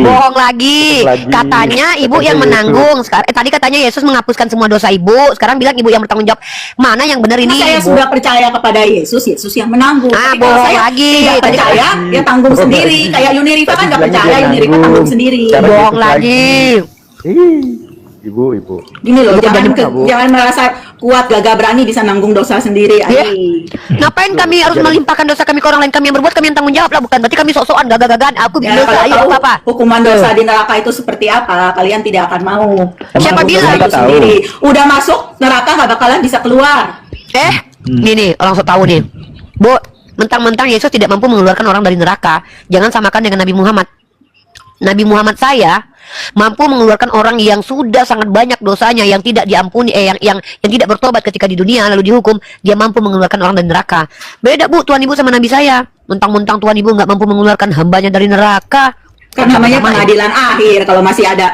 bohong lagi. Lagi. Katanya ibu Katanya yang Yesus. menanggung. Sekarang tadi katanya Yesus menghapuskan semua dosa ibu. Sekarang bilang ibu yang bertanggung jawab. Mana yang benar ini? Saya Ibu? sudah percaya kepada Yesus, Yesus yang menanggung. Tapi kalau bohong saya lagi. tidak Tadi percaya, ya tanggung Bohong sendiri. lagi. Kayak Yuni Rifa kan Tadi nggak bilangnya percaya, dia Yuni Rifa nanggung. tanggung sendiri. Cara Bohong Yesus lagi. Ibu. Gini loh, Ibu jangan kerjanya Bu. jangan merasa kuat, gagah berani bisa nanggung dosa sendiri. Ya. Ai. Ngapain kami harus melimpahkan dosa kami ke orang lain? Kami yang berbuat, kami yang tanggung jawab lah. Bukan berarti kami sok-sokan gagah-gagahan. Aku Ya, bilang kalau ayo tahu apa? hukuman dosa di neraka itu seperti apa, kalian tidak akan mau. Siapa Menanggung bilang? dosa itu Kita tahu. sendiri. Udah masuk neraka nggak bakalan bisa keluar. Nih orang sok tahu nih. Bu, mentang-mentang Yesus tidak mampu mengeluarkan orang dari neraka, jangan samakan dengan Nabi Muhammad. Nabi Muhammad saya mampu mengeluarkan orang yang sudah sangat banyak dosanya, yang tidak diampuni, yang tidak bertobat ketika di dunia lalu dihukum. Dia mampu mengeluarkan orang dari neraka. Beda Bu, Tuhan Ibu sama Nabi saya. Mentang-mentang Tuhan Ibu nggak mampu mengeluarkan hambanya dari neraka. Kan namanya Sama-sama. pengadilan akhir. Kalau masih ada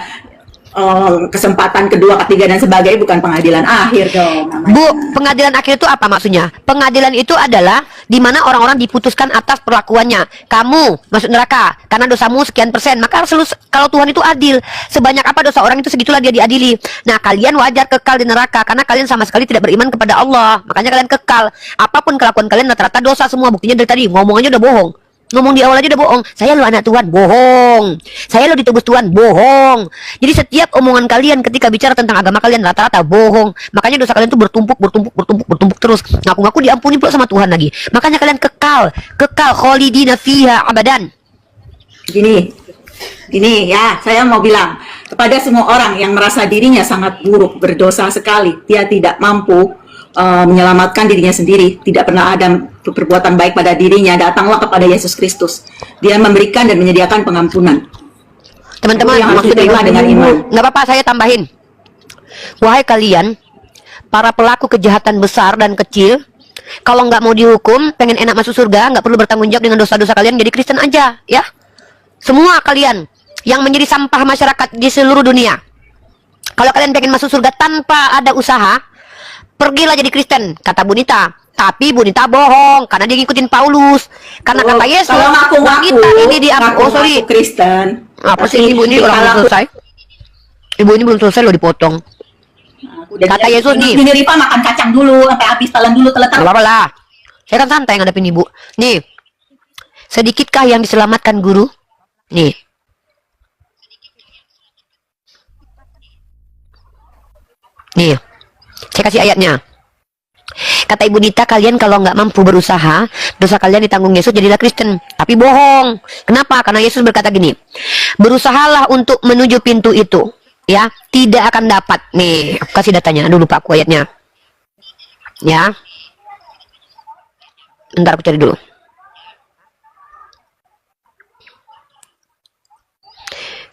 kesempatan kedua, ketiga dan sebagainya, bukan pengadilan akhir dong namanya. Bu, pengadilan akhir itu apa maksudnya? Pengadilan itu adalah di mana orang-orang diputuskan atas perlakuannya. Kamu masuk neraka karena dosamu sekian persen. Maka kalau Tuhan itu adil, sebanyak apa dosa orang itu segitulah dia diadili. Nah, kalian wajar kekal di neraka karena kalian sama sekali tidak beriman kepada Allah. Makanya kalian kekal. Apapun kelakuan kalian rata-rata dosa semua. Buktinya dari tadi ngomong aja udah bohong. Ngomong di awal aja udah bohong. Saya lo anak Tuhan, bohong. Saya lo ditebus Tuhan, bohong. Jadi setiap omongan kalian ketika bicara tentang agama kalian rata-rata bohong. Makanya dosa kalian tuh bertumpuk terus. Ngaku-ngaku diampuni pula sama Tuhan lagi. Makanya kalian kekal khalidina fiha abadan. Gini, Ini ya, saya mau bilang kepada semua orang yang merasa dirinya sangat buruk, berdosa sekali, dia tidak mampu menyelamatkan dirinya sendiri, tidak pernah ada perbuatan baik pada dirinya, datanglah kepada Yesus Kristus. Dia memberikan dan menyediakan pengampunan. Teman-teman, Itu yang harus maksudnya diterima dengan iman. nggak apa-apa, saya tambahin. Wahai kalian, para pelaku kejahatan besar dan kecil, kalau nggak mau dihukum, pengen enak masuk surga, nggak perlu bertanggung jawab dengan dosa-dosa kalian, jadi Kristen aja, ya. Semua kalian yang menjadi sampah masyarakat di seluruh dunia, kalau kalian pengen masuk surga tanpa ada usaha, pergilah jadi Kristen, kata Bunita. Tapi Bunita bohong karena dia ngikutin Paulus. Karena kata Yesus, kalau ngaku-ngaku wanita ini di ngaku-ngaku oh sorry, Kristen. apa sih tapi ibu ini orang belum kalau- selesai? Ibu ini belum selesai loh dipotong. Kata Yesus nih. Ini Rifa makan kacang dulu sampai habis, telan dulu telan. Gak apa-apa lah. Saya kan santai ngadepin ibu. Nih, sedikitkah yang diselamatkan guru? Nih. Nih, saya kasih ayatnya. Kata Ibu Nita, kalian kalau nggak mampu berusaha, dosa kalian ditanggung Yesus, jadilah Kristen. Tapi bohong. Kenapa? Karena Yesus berkata gini, berusahalah untuk menuju pintu itu, ya, tidak akan dapat. Nih, aku kasih datanya. Aduh, lupa aku ayatnya. Ya. Bentar aku cari dulu.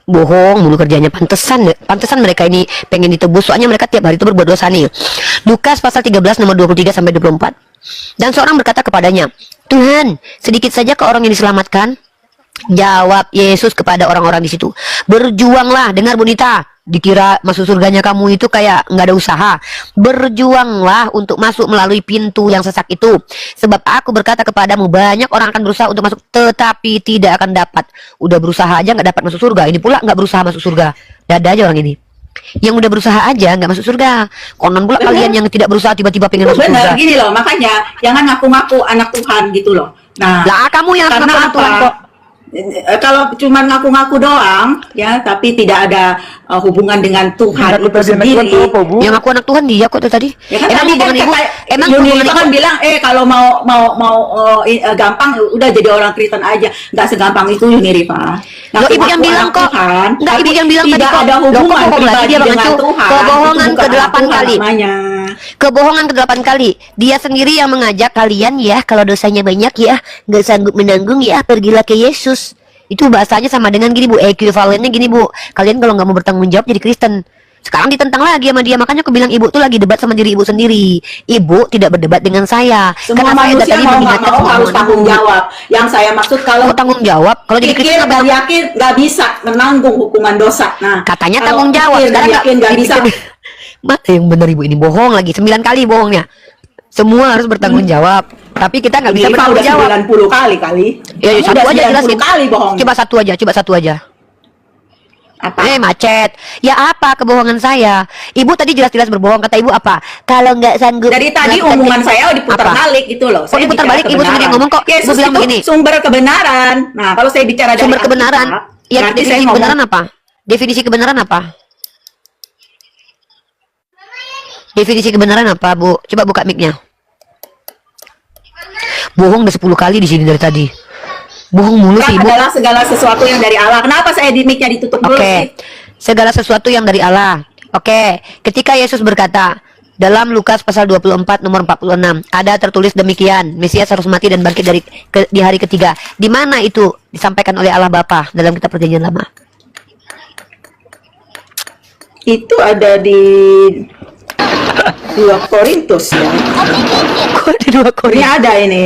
Bohong mulu kerjanya, pantesan mereka ini pengen ditebus, soalnya mereka tiap hari itu berbuat dosa nih. Lukas pasal 13 nomor 23 sampai 24. Dan seorang berkata kepadanya, Tuhan, sedikit saja ke orang yang diselamatkan? Jawab Yesus kepada orang-orang di situ, berjuanglah. Dengar Bunita, dikira masuk surganya kamu itu kayak nggak ada usaha. Berjuanglah untuk masuk melalui pintu yang sesak itu. Sebab aku berkata kepadamu, banyak orang akan berusaha untuk masuk, tetapi tidak akan dapat. Udah berusaha aja nggak dapat masuk surga. Ini pula nggak berusaha masuk surga. Dada aja orang ini. Yang udah berusaha aja nggak masuk surga. Konon pula kalian yang tidak berusaha tiba-tiba pengen masuk surga. Benar, gini loh, makanya jangan ngaku-ngaku anak Tuhan gitu loh. Nah, Lah kamu yang karena ngaku Tuhan apa? kok. Kalau cuma ngaku-ngaku doang, ya, tapi tidak ada hubungan dengan Tuhan Aku itu tadi anak Tuhan sendiri. tuh apa, Bu? Yang aku anak Tuhan dia kok tuh tadi. Ya kan, Emang tadi hubungan ibu? Emang Yuni hubungan itu ibu? kan bilang, kalau mau gampang, udah jadi orang Kristen aja. Nggak segampang itu, Yuni Rifa. Loh, ibu yang bilang kok. Enggak, ibu yang bilang tadi tidak kok. ada Loh, kok hubungan bohong lagi pribadi dia Bang dengan Acu? Tuhan. Kebohongan Itu bukan ke-8 anak Tuhan kali. namanya. Kebohongan ke-8 kali. Dia sendiri yang mengajak kalian ya, kalau dosanya banyak ya, nggak sanggup menanggung ya, pergilah ke Yesus. Itu bahasanya sama dengan gini Bu, ekuivalennya gini Bu. Kalian kalau nggak mau bertanggung jawab jadi Kristen. Sekarang ditentang lagi sama dia, makanya aku bilang ibu tuh lagi debat sama diri ibu sendiri. Ibu tidak berdebat dengan saya. Semua Karena saya manusia tadi mau nggak mengingatkan mau semua harus tanggung ibu. jawab. Yang saya maksud kalau Mau tanggung jawab, kalau jadi pikir Kristen nggak apa? yakin nggak bisa menanggung hukuman dosa. Nah, Katanya kalau tanggung jawab. pikir Sekarang nggak yakin nggak bisa. Mata yang bener ibu ini bohong lagi 9 kali bohongnya. Semua harus bertanggung jawab. Tapi kita nggak bisa Rifa bertanggung udah jawab. 90 kali. Ya, Kamu satu udah aja 90 jelasin. kali bohong. Coba satu aja. Apa? Macet. Ya apa kebohongan saya? Ibu tadi jelas-jelas berbohong. Kata ibu apa? Kalau nggak sanggup. Dari tadi melakukan omongan saya diputar apa? balik gitu loh. Oh, diputar balik, ibu sendiri ngomong kok. Yesus Ibu bilang itu begini. sumber kebenaran. Nah, kalau saya bicara dari Sumber kebenaran. Alkitab, Ya, berarti saya definisi ngomong kebenaran apa? Definisi kebenaran apa? Definisi kebenaran apa, Bu? Coba buka mic-nya. Bohong udah 10 kali di sini dari tadi. Bohong mulu sih, Ibu. adalah segala sesuatu yang dari Allah. Kenapa saya di mic-nya ditutup dulu Oke. sih? Segala sesuatu yang dari Allah. Oke. Ketika Yesus berkata dalam Lukas pasal 24 nomor 46, ada tertulis demikian, Mesias harus mati dan bangkit di hari ketiga. Di mana itu disampaikan oleh Allah Bapa dalam kitab Perjanjian Lama? Itu ada di 2 Korintus ya. Kok di 2 Ini Korintus? ada ini.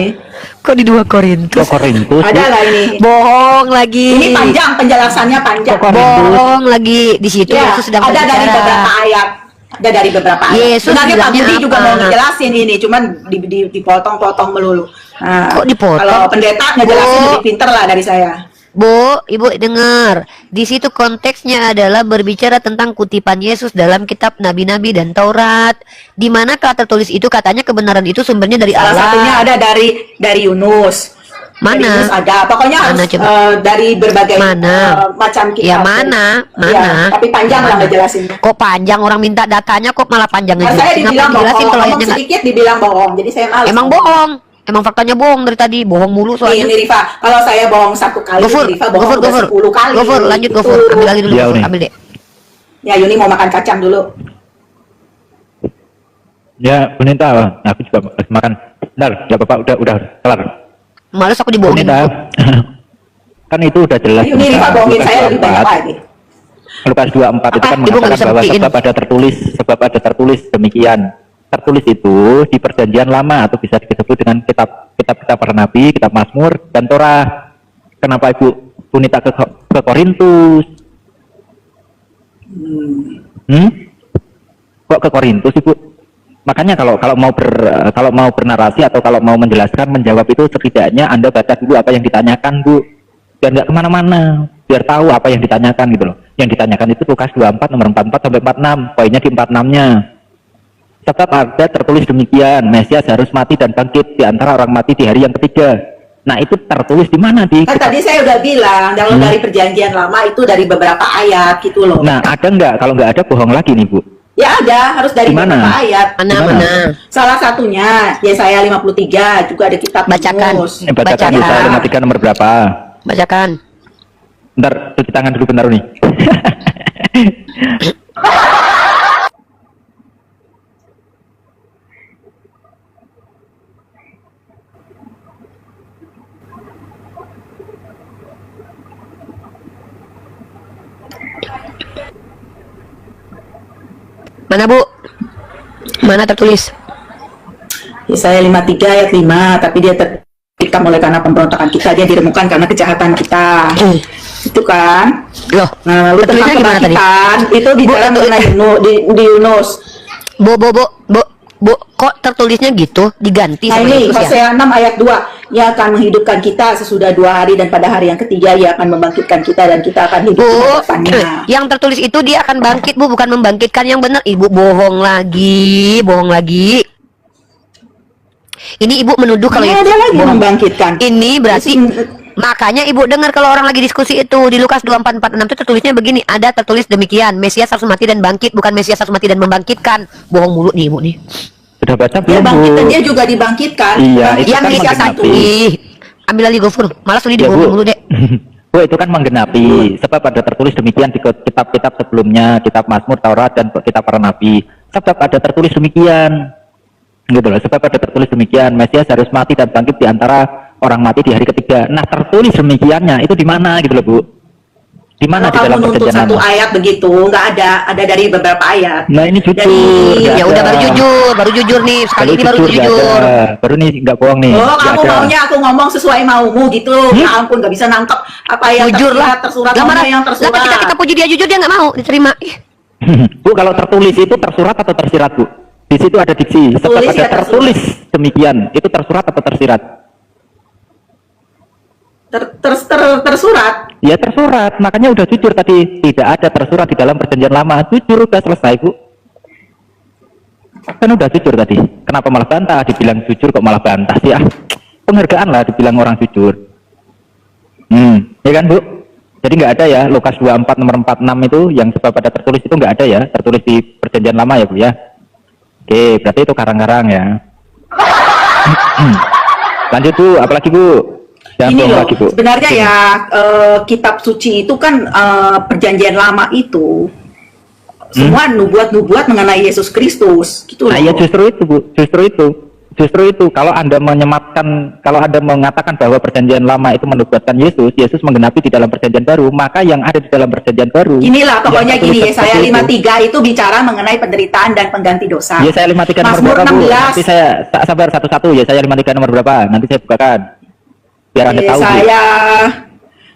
Kok di 2 Korintus? Korintus. Ada lah ini. Bohong lagi. Ini panjang penjelasannya panjang. Bohong lagi di situ Ya, Yesus sedang ada dari berbicara. beberapa ayat. Ada dari beberapa ayat. Yesus Sebenarnya Pak bilangnya Budi juga apa? mau ngejelasin ini, cuman dipotong-potong melulu. Nah, Kok dipotong? Kalau pendeta ngejelasin Bu. lebih pinter lah dari saya. Bu, Ibu dengar. Di situ konteksnya adalah berbicara tentang kutipan Yesus dalam kitab Nabi-Nabi dan Taurat. Di manakah tertulis itu katanya kebenaran itu sumbernya dari Salah Allah. satunya ada dari Yunus. Mana? Dari Yunus ada. Pokoknya Mana harus coba? dari berbagai Mana? macam kitab. Ya mana? Ya, tapi panjang lah ngejelasinnya. Kok panjang orang minta datanya kok malah panjang Nah, saya ngejelasin. dibilang Ngapain jelasin bohong, kalau ngomong ayatnya nggak- sedikit dibilang bohong. Jadi saya malas. Emang bohong. Emang faktanya bohong dari tadi, bohong mulu soalnya. Ini Rifa, kalau saya bohong 1 kali, Gofur, Rifa bohong udah 10 kali. Gofur, lanjut Gitu. Gofur. Ambil lagi dulu, Ya, Gofur. Uni. Ambil deh. Ya Yuni mau makan kacang dulu. Ya, Bu Nita, aku juga harus makan. Bentar, ya Bapak udah kelar. Males aku Bu dibohongin. Nita, kan itu udah jelas. Yuni Rifa bohongin Lukas saya lebih banyak 24. lagi. Lukas 24 itu Apa? kan Ibu nggak mengatakan bisa bahwa buktiin. sebab ada tertulis demikian. Tertulis itu di perjanjian lama atau bisa disebut dengan kitab para nabi, kitab Mazmur dan Torah. Kenapa Ibu Nita ke Korintus? Kok ke Korintus Ibu? Makanya kalau mau bernarasi atau kalau mau menjelaskan menjawab itu setidaknya Anda baca dulu apa yang ditanyakan Bu, biar nggak kemana-mana, biar tahu apa yang ditanyakan gitu loh. Yang ditanyakan itu Lukas 24 nomor 44 sampai 46, poinnya di 46-nya. Sebab ada tertulis demikian, Mesias harus mati dan bangkit di antara orang mati di hari yang ketiga. Nah itu tertulis di mana di? Kan tadi saya udah bilang, kalau dari perjanjian lama itu dari beberapa ayat gitu loh. Nah ada nggak? Kalau nggak ada bohong lagi nih Bu. Ya ada, harus dari Di mana? beberapa ayat. Mana? Salah satunya Yesaya 53, juga ada kitab Bacakan. Yunus. Bacakan Bacakan. Yesaya 53 nomor berapa? Bacakan. Bentar, cuci tangan dulu bentar nih. Mana Bu? Mana tertulis? Yesaya 53 ayat 5, tapi dia tertikam oleh karena pemberontakan kita, dia diremukkan karena kejahatan kita. Itu kan. Loh, Nah, lalu tertulisnya tentang gimana tadi? kebangkitan, itu bicara Bu, mengenai di Yunus. Bu, kok tertulisnya gitu? Diganti Nah sama ini Yesus ya? Hosea 6 ayat 2, ia akan menghidupkan kita sesudah 2 hari dan pada hari yang ketiga ia akan membangkitkan kita dan kita akan hidup di Bu, hadapannya. yang tertulis itu dia akan bangkit Bu, bukan membangkitkan yang benar. Ibu bohong lagi, bohong lagi. Ini Ibu menuduh kalau Ini ada lagi bohong. membangkitkan. Ini berarti makanya Ibu dengar kalau orang lagi diskusi itu di Lukas 24:46 itu tertulisnya begini, ada tertulis demikian, Mesias harus mati dan bangkit, bukan Mesias harus mati dan membangkitkan. Bohong mulu nih Ibu nih. Sudah baca Dia belum Bu? bangkit dan dia juga dibangkitkan. Iya, Bangkit itu Yang kan Mesias menggenapi. tadi. Ambil lagi Gofur. Malas tadi Ya, dibohong mulu deh. Bu, itu kan menggenapi. Sebab ada tertulis demikian di kitab-kitab sebelumnya, kitab Mazmur, Taurat, dan kitab para nabi. Sebab ada tertulis demikian. Gitu loh. Sebab ada tertulis demikian, Mesias harus mati dan bangkit di antara orang mati di hari ketiga. Nah, tertulis demikiannya itu di mana gitu loh, Bu? Di mana di Kalau dalam kamu nuntut perjanjian satu lama? ayat begitu, nggak ada dari beberapa ayat. Nah, ini jujur. Dari- nggak Ya udah ada. baru jujur nih. Sekali ini baru nggak jujur. ada. Baru nih nggak bohong nih. Oh, Nggak kamu ada. maunya aku ngomong sesuai maumu gitu. Ya ampun, nggak bisa nangkep apa yang Jujur lah. tersurat, Gak maunya marah. yang Lah tersurat. ketika kita puji dia jujur dia nggak mau diterima. Ih, Bu, kalau tertulis itu tersurat atau tersirat, Bu? Di situ ada diksi. Sebab Tertulis ada ya, tertulis demikian. Itu tersurat atau tersirat? Tersurat. Ya tersurat. Makanya udah jujur tadi. Tidak ada tersurat di dalam perjanjian lama. Jujur udah selesai, Bu. Kan udah jujur tadi. Kenapa malah bantah? Dibilang jujur kok malah bantah sih? Ah, penghargaan lah dibilang orang jujur. Ya kan, Bu? Jadi nggak ada ya Lukas 24 nomor 46 itu yang sebab ada tertulis itu nggak ada ya, tertulis di perjanjian lama ya, Bu ya. Oke, berarti itu karang-karang ya. Lanjut Bu, apalagi Bu? Jangan Ini bohong loh, lagi, Bu. sebenarnya ya kitab suci itu kan perjanjian lama itu semua nubuat-nubuat mengenai Yesus Kristus gitu loh. Nah, ya justru itu Bu, justru itu kalau Anda kalau Anda mengatakan bahwa perjanjian lama itu menubuatkan Yesus, Yesus menggenapi di dalam perjanjian baru, maka yang ada di dalam perjanjian baru. Inilah pokoknya yang gini, tertulis Yesaya seperti itu. 53 itu bicara mengenai penderitaan dan pengganti dosa. Ya saya 53 nomor Mazmur berapa Bu? 16. Nanti saya sabar satu-satu ya, saya 53 nomor berapa? Nanti saya bukakan. Biar Anda tahu Bu. Yesaya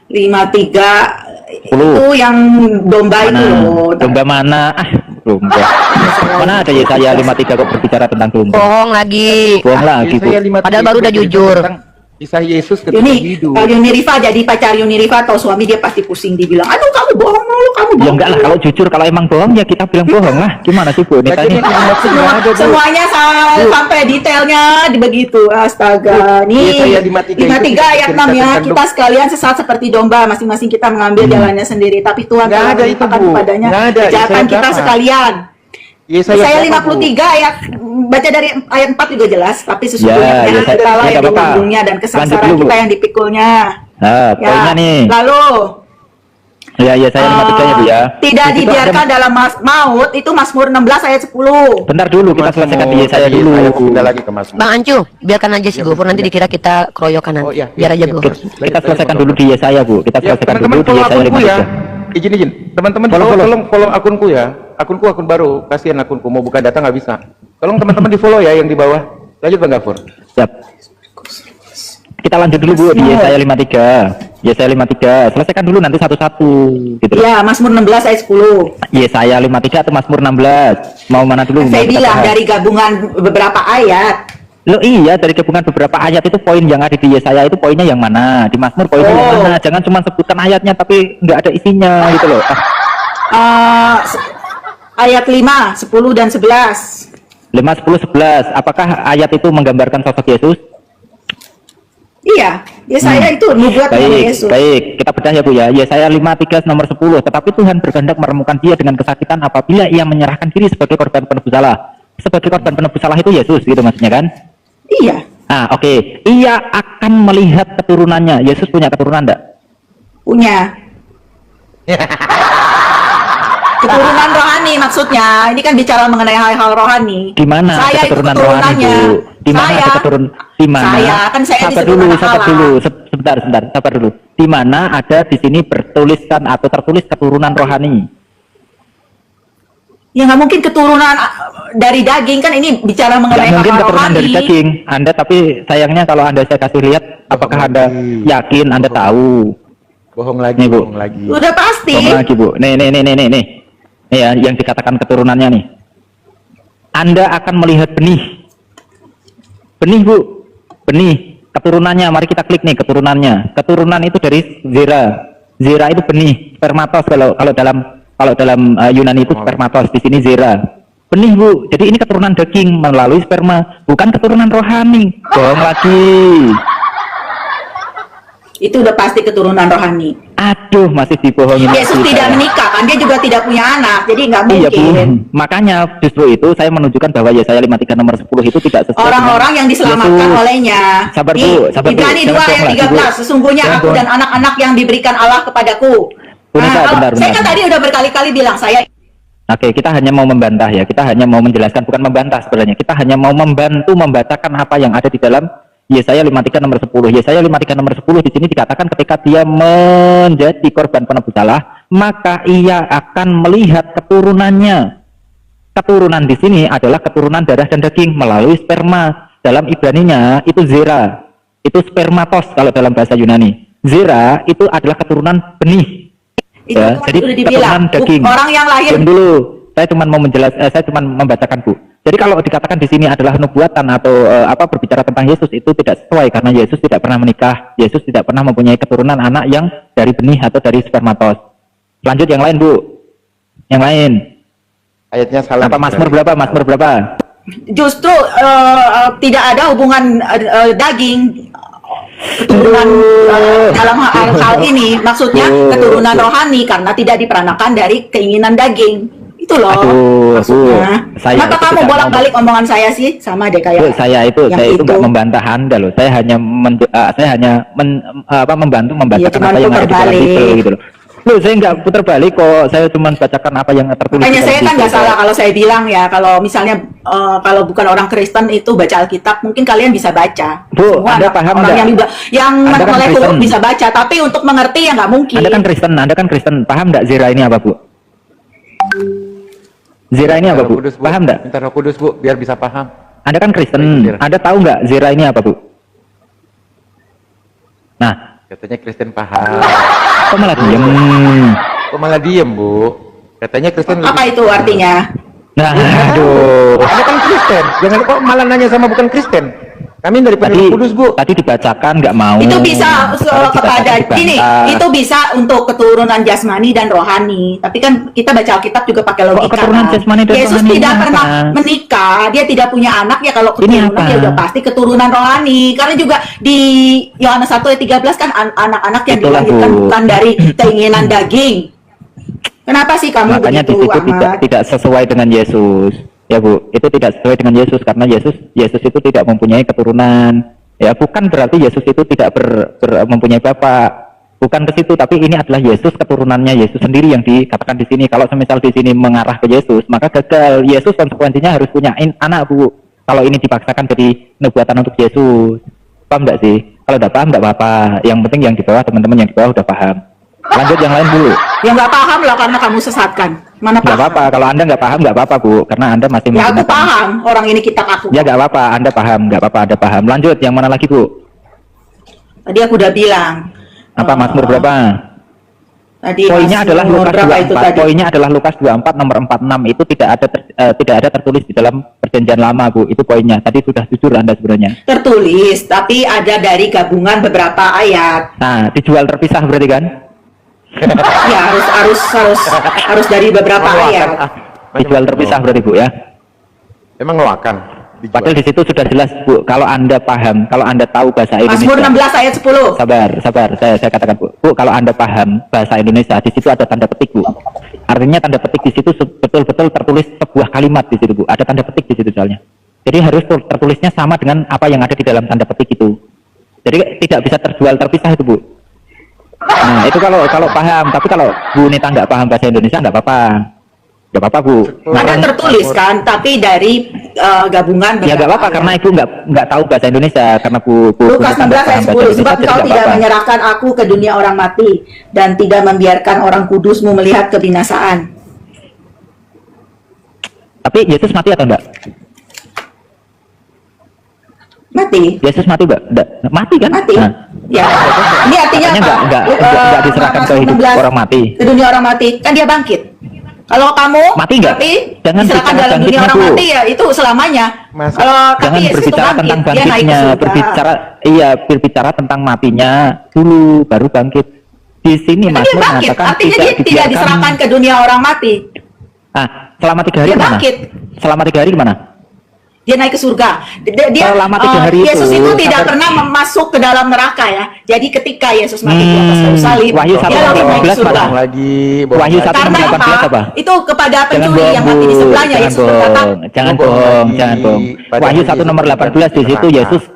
53 itu yang domba itu loh. Domba mana? Ah, domba. Mana ada Yesaya 53 kok berbicara tentang domba? bohong lagi. Bohong lagi Bu. Yesaya 53 Padahal baru udah itu jujur. tentang kisah Yesus ketika Ini hidup. kalau Yuni Rifa jadi pacar Yuni Rifa atau suami dia pasti pusing, dibilang, aduh kamu bohong mulu, kamu Ya bohong. enggak lah, kalau jujur kalau emang bohong ya kita bilang bohong lah. Gimana sih Bu? Ini Bagian tanya. yang maksud nggak ada, Bu. Semuanya sampai detailnya begitu. Astaga. Yesaya Nih 53 53 ayat 6 ya. tentang Kita sekalian sesat seperti domba, masing-masing kita mengambil jalannya sendiri, tapi Tuhan Nggak telah ada itu, melimpahkan Bu. kepadanya Nggak ada. kejahatan Yesaya kita berapa? sekalian. Saya berapa, Bu? 53 ayat, baca dari ayat 4 juga jelas, tapi sesungguhnya adalah ya, itu Bapak. ujungnya dan Lanjut kesengsaraan dulu, Bu. kita yang dipikulnya. Nah, poinnya nih. Lalu Ya, Yesaya 53 ya Bu ya. tidak Itu dibiarkan ada- dalam maut, itu Mazmur 16 ayat 10. Bentar dulu, kita selesaikan di Yesaya dulu. Saya mau pindah lagi ke Mas. Bang Ancu, biarkan aja si Ya, Gofur, nanti ya. dikira kita keroyokan nanti. Oh, iya, Biar iya, aja iya, Gofur. Kita selesaikan dulu di Yesaya Bu. Kita Ya, selesaikan teman-teman dulu di follow Yesaya akunku ya. 53. Izin. Teman-teman Follow, follow. tolong follow akunku ya. Akunku akun baru. Kasihan akunku mau buka data nggak bisa. Tolong teman-teman di follow ya yang di bawah. Lanjut Bang Gafur. Siap. Kita lanjut dulu Bu di Yesaya 53. Yesaya 53. Selesaikan dulu nanti satu-satu gitu. Ya, Mazmur 16 ayat 10. Yesaya 53 atau Mazmur 16? Mau mana dulu? Saya Mau kita bilang bahas? dari gabungan beberapa ayat. Loh iya, dari gabungan beberapa ayat itu poin yang ada di Yesaya itu poinnya yang mana? Di Mazmur poinnya yang Oh. mana? Jangan cuma sebutkan ayatnya tapi nggak ada isinya gitu loh. Ayat 5, 10 dan 11. 5, 10, 11. Apakah ayat itu menggambarkan sosok Yesus? Iya, Yesaya itu nubuat nama Baik, Yesus. baik. Kita bedah ya Bu ya. Yesaya 53 nomor 10. Tetapi Tuhan berkehendak meremukan dia dengan kesakitan apabila ia menyerahkan diri sebagai korban penebus salah. Sebagai korban penebus salah itu Yesus gitu maksudnya kan? Iya. Ah, oke. Ia akan melihat keturunannya. Yesus punya keturunan enggak? Punya. Keturunan rohani maksudnya. Ini kan bicara mengenai hal-hal rohani. Di mana Saya ada itu keturunan rohani, keturunannya. Bu? Di mana Saya. ada keturunan? Di mana? Saya kan saya Sabar disebut dulu, anak sabar Allah. dulu. Sebentar, sabar dulu. Di mana ada di sini bertuliskan atau tertulis keturunan rohani? Ya nggak mungkin keturunan dari daging, kan ini bicara mengenai Nggak mungkin hal-hal keturunan rohani. dari daging. Anda tapi sayangnya kalau Anda saya kasih lihat, apakah Anda yakin Anda tahu? Bohong lagi, Nih, Bu. bohong lagi. Udah pasti. Ngomong lagi Bu. Nih. Nih ya, yang dikatakan keturunannya nih. Anda akan melihat benih. Benih Bu. Benih. Keturunannya. Mari kita klik nih keturunannya. Keturunan itu dari Zera. Zera itu benih. Spermatos kalau dalam Yunani itu spermatos. Di sini Zera. Benih Bu. Jadi ini keturunan daging melalui sperma. Bukan keturunan rohani. Bohong lagi. Itu udah pasti keturunan rohani. Aduh, masih dibohongin. Yesus lagi tidak saya. menikah kan, dia juga tidak punya anak, jadi nggak Iya Bu, mungkin. makanya justru itu saya menunjukkan bahwa Yesaya 53 nomor 10 itu tidak sesuai Orang-orang dengan yang diselamatkan Yesus. olehnya. Sabar, Nih, Bu, sabar, Bu. Ibrani 2 Jangan ayat bohong lagi, 13, Bu. sesungguhnya Jangan aku bohong. dan anak-anak yang diberikan Allah kepadaku. Bu Nisa, bentar. Saya kan tadi udah berkali-kali bilang, saya Oke, kita hanya mau membantah ya, kita hanya mau menjelaskan, bukan membantah sebenarnya. Kita hanya mau membantu membacakan apa yang ada di dalam Yesaya 53 nomor 10. Yesaya 53 nomor 10 di sini dikatakan ketika dia menjadi korban penebus salah, maka ia akan melihat keturunannya. Keturunan di sini adalah keturunan darah dan daging melalui sperma. Dalam Ibraninya itu Zera, itu spermatos kalau dalam bahasa Yunani. Zera itu adalah keturunan benih. itu Ya, kan jadi udah dibilang. keturunan daging. Orang yang lahir Diam dulu. Saya cuma mau saya cuma membacakan Bu. Jadi kalau dikatakan di sini adalah nubuatan atau berbicara tentang Yesus itu tidak sesuai karena Yesus tidak pernah menikah. Yesus tidak pernah mempunyai keturunan anak yang dari benih atau dari spermatos. Lanjut yang lain Bu. Yang lain. Ayatnya salah. Apa Mazmur berapa? Mazmur berapa? justru tidak ada hubungan daging keturunan dalam hal ini, maksudnya keturunan rohani karena tidak diperanakan dari keinginan daging. Itu loh Aduh, maksudnya. Bu, saya Kenapa itu kamu tidak bolak-balik omongan saya sih? Sama deh kayak Bu, saya itu yang nggak membantah Anda loh. Saya hanya membantu membacakan Iya, cuman apa yang ada di dalam putar Bible balik. gitu loh. Loh, saya nggak putar balik kok. Saya cuma bacakan apa yang tertulis. Makanya di dalam saya kan nggak Bible. salah kalau saya bilang ya, kalau misalnya kalau bukan orang Kristen itu baca Alkitab, mungkin kalian bisa baca. Bu, Anda paham orang nggak? yang Anda kan melek huruf Kristen. bisa baca, tapi untuk mengerti ya nggak mungkin. Anda kan Kristen. Paham nggak Zera ini apa Bu? Zera ini apa Bu? Kudus, Bu. Paham nggak? Minta Roh Kudus Bu, biar bisa paham. Anda kan Kristen. Baik, Zera. Anda tahu nggak Zera ini apa Bu? Nah, Katanya Kristen paham. kok malah diem? Kok malah diem Bu? Katanya Kristen. Apa itu artinya? Nah, aduh. Anda kan Kristen. Jangan kok malah nanya sama bukan Kristen. Kami dari Tadi, Roh Kudus Bu. tadi dibacakan nggak mau. Itu bisa Sekarang kepada dibantah. gini, itu bisa untuk keturunan jasmani dan rohani. Tapi kan kita baca Alkitab juga pakai logika. keturunan kan? jasmani dan Yesus rohani tidak ini pernah apa? menikah, dia tidak punya anak ya, kalau Ini keturunan apa? ya udah pasti keturunan rohani. Karena juga di Yohanes 1 ayat 13 kan anak-anak yang Itulah, dilahirkan Bu. bukan dari keinginan daging. Kenapa sih kamu Makanya di begitu situ tidak amat? tidak sesuai dengan Yesus. Ya Bu, itu tidak sesuai dengan Yesus karena Yesus itu tidak mempunyai keturunan. Ya, bukan berarti Yesus itu tidak mempunyai bapak. Bukan ke situ, tapi ini adalah Yesus, keturunannya Yesus sendiri yang dikatakan di sini. Kalau semisal di sini mengarah ke Yesus, maka gagal. Yesus konsekuensinya harus punya anak, Bu. Kalau ini dipaksakan jadi nubuatan untuk Yesus. Paham nggak sih? Kalau udah paham nggak apa-apa. Yang penting yang di bawah, teman-teman yang di bawah udah paham. Lanjut yang lain dulu. Ya nggak paham lah karena kamu sesatkan. Mana Nggak paham? apa-apa. Kalau Anda nggak paham, nggak apa-apa, Bu. Karena Anda masih Ya aku menggunakan- paham, orang ini kita aku. Ya nggak apa-apa, Anda paham, nggak apa-apa, Anda paham. Lanjut, yang mana lagi, Bu? Tadi aku udah bilang. Apa Mazmur berapa? Tadi Poinnya Mazmur adalah Lukas berapa itu 24. tadi? Poinnya adalah Lukas 24 nomor 46 itu tidak ada tertulis di dalam perjanjian lama, Bu. Itu poinnya. Tadi sudah jujur Anda sebenarnya. Tertulis, tapi ada dari gabungan beberapa ayat. Nah, dijual terpisah berarti kan? Ya harus dari beberapa ayat. Dijual terpisah berarti, Bu, ya. Emang ngeluakan? Dijual. Padahal di situ sudah jelas, Bu. Kalau Anda paham, kalau Anda tahu bahasa Mazmur Indonesia. 16 ayat 10. Sabar, saya katakan, Bu. Bu, kalau Anda paham bahasa Indonesia, di situ ada tanda petik, Bu. Artinya tanda petik di situ betul-betul tertulis sebuah kalimat di situ, Bu. Ada tanda petik di situ soalnya. Jadi harus tertulisnya sama dengan apa yang ada di dalam tanda petik itu. Jadi tidak bisa terjual terpisah itu, Bu. Nah, itu kalau paham. Tapi kalau Bu Nita nggak paham bahasa Indonesia, nggak apa-apa. Nggak apa-apa, Bu. Ada tertulis kan, tapi dari gabungan Ya nggak apa-apa, ayat. karena Ibu nggak tahu bahasa Indonesia, karena Bu Lukas Nita nggak 16 paham ayat bahasa 10. Indonesia, Sebab jadi engkau nggak tidak apa-apa. menyerahkan aku ke dunia orang mati, dan tidak membiarkan orang kudusmu melihat kebinasaan. Tapi Yesus mati atau enggak? Mati. Yesus mati, Mbak? Enggak. Mati kan? Mati. Nah, Ya. Ini artinya Katanya apa? nggak diserahkan ke Mazmur hidup 16, orang mati. Ke dunia orang mati. Kan dia bangkit. Kalau kamu Mati nggak? tapi Jangan diserahkan bicara dalam dunia bangkitnya, orang Bu. mati ya itu selamanya. Mas- Kalau tapi jangan Yesus itu berbicara bangkit, tentang dia naik ke bangkitnya, surga. berbicara tentang matinya dulu, baru bangkit. Di sini Itu dia Mazmur bangkit. mengatakan Artinya dia tidak dibiarkan. diserahkan ke dunia orang mati. Ah, selama 3 hari Dia kemana? bangkit. Selama 3 hari kemana? Dia naik ke surga. Dia Selama 3 hari Yesus itu, itu tidak sampai- pernah masuk ke dalam neraka ya. Jadi ketika Yesus mati di atas kayu salib, Wahyu dia langsung naik ke 1:15 surga. mana? Bohong lagi. Wahyu lagi. 1 Karena 18 apa? apa? Itu kepada Jangan pencuri bohong, yang mati di Bu. sebelahnya Jangan Yesus berkata, bohong. Jangan bohong bohong, lagi. jangan bohong. Padahal Wahyu 1 Yesus nomor bukan 18 di situ neraka.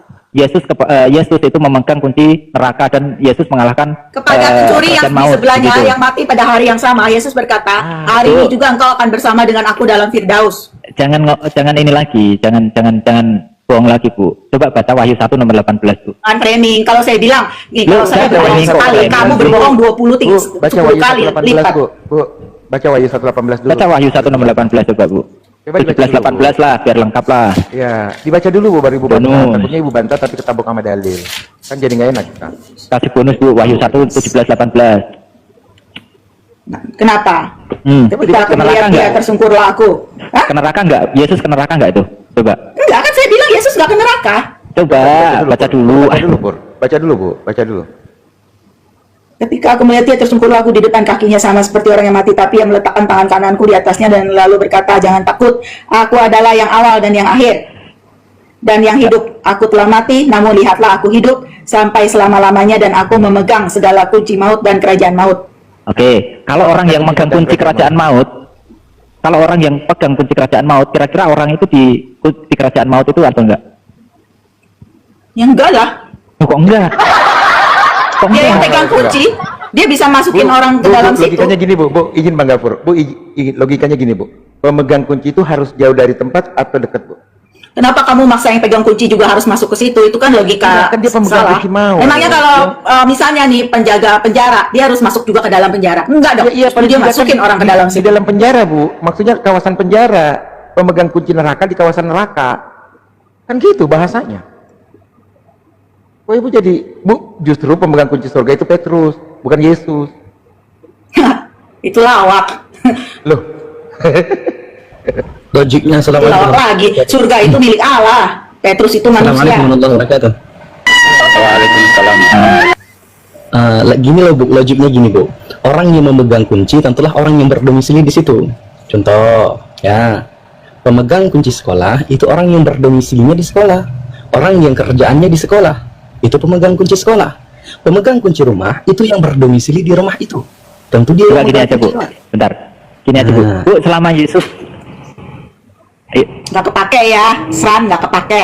Yesus itu memegang kunci neraka dan Yesus mengalahkan kepada pencuri yang kerajaan di maut, sebelahnya begitu. yang mati pada hari yang sama. Yesus berkata, hari ini juga engkau akan bersama dengan aku dalam Firdaus. Jangan ini lagi, jangan bohong lagi, Bu. Coba baca Wahyu 1 nomor 18, Bu. Framing. Kalau saya bilang, nih Loh, kalau saya saya berbohong framing kok, sekali, framing. kamu berbohong 20 Bu, baca 10 Wahyu kali 1:18, lipat. Bu. Bu, baca Wahyu 1:18 dulu. Baca Wahyu 1 nomor 18 coba, Bu. Coba dibaca 17 dulu, 18 lah, biar lengkap lah. Ya, dibaca dulu Bu, baru Ibu bantah. Bonus. Takutnya Ibu bantah tapi ketabok sama dalil. Kan jadi nggak enak kita. Kasih bonus, Bu. Wahyu 1 17 18. Nah, kenapa? Coba Ketika aku ke neraka melihat dia nggak? tersungkurlah aku. Hah? Ke neraka enggak? Yesus ke neraka enggak itu? Coba. Enggak kan saya bilang Yesus nggak ke neraka. Coba baca dulu. Baca dulu, Bu. Baca dulu, Bu. Baca dulu. Ketika aku melihat dia tersungkurlah aku di depan kakinya sama seperti orang yang mati, tapi yang meletakkan tangan kananku di atasnya dan lalu berkata, jangan takut, aku adalah yang awal dan yang akhir dan yang hidup. Aku telah mati, namun lihatlah aku hidup sampai selama-lamanya dan aku memegang segala kunci maut dan kerajaan maut. Oke, kalau orang yang megang kunci kerajaan maut, kalau orang yang pegang kunci kerajaan maut, kira-kira orang itu di kerajaan maut itu atau enggak? Ya enggak lah, Oh, kok enggak? Kok dia yang enggak? pegang kunci, dia bisa masukin orang ke dalam situ. logikanya gini, Bu. Bu, izin Bang Gafur. Bu, logikanya gini, Bu. Pemegang kunci itu harus jauh dari tempat atau dekat, Bu? Kenapa kamu maksa yang pegang kunci juga harus masuk ke situ? Itu kan logika Kan dia pemegang salah. kunci maut. Emangnya kalau misalnya nih penjaga penjara, dia harus masuk juga ke dalam penjara? Enggak dong. paling dia tidak masukin kan orang ke di- dalam di situ. dalam penjara, Bu. Maksudnya kawasan penjara. Pemegang kunci neraka di kawasan neraka. Kan gitu bahasanya. Oh, Ibu jadi, Bu, justru pemegang kunci surga itu Petrus, bukan Yesus. Itu lawak. Loh, Logiknya Itu lawak assalamualaikum. lagi. Surga itu milik Allah. Petrus itu Assalamualaikum manusia. warahmatullahi wabarakatuh. Waalaikumsalam. Gini loh Bu, logiknya gini Bu. Orang yang memegang kunci tentulah orang yang berdomisili di situ. Contoh, ya, pemegang kunci sekolah itu orang yang berdomisilinya di sekolah. Orang yang kerjaannya di sekolah itu pemegang kunci sekolah. Pemegang kunci rumah itu yang berdomisili di rumah itu. tentu dia Coba yang gini aja Bu, memegang kunci. bentar. Gini aja Bu. Nah. Bu, selama Yesus Nggak kepake ya, Sran, nggak kepake.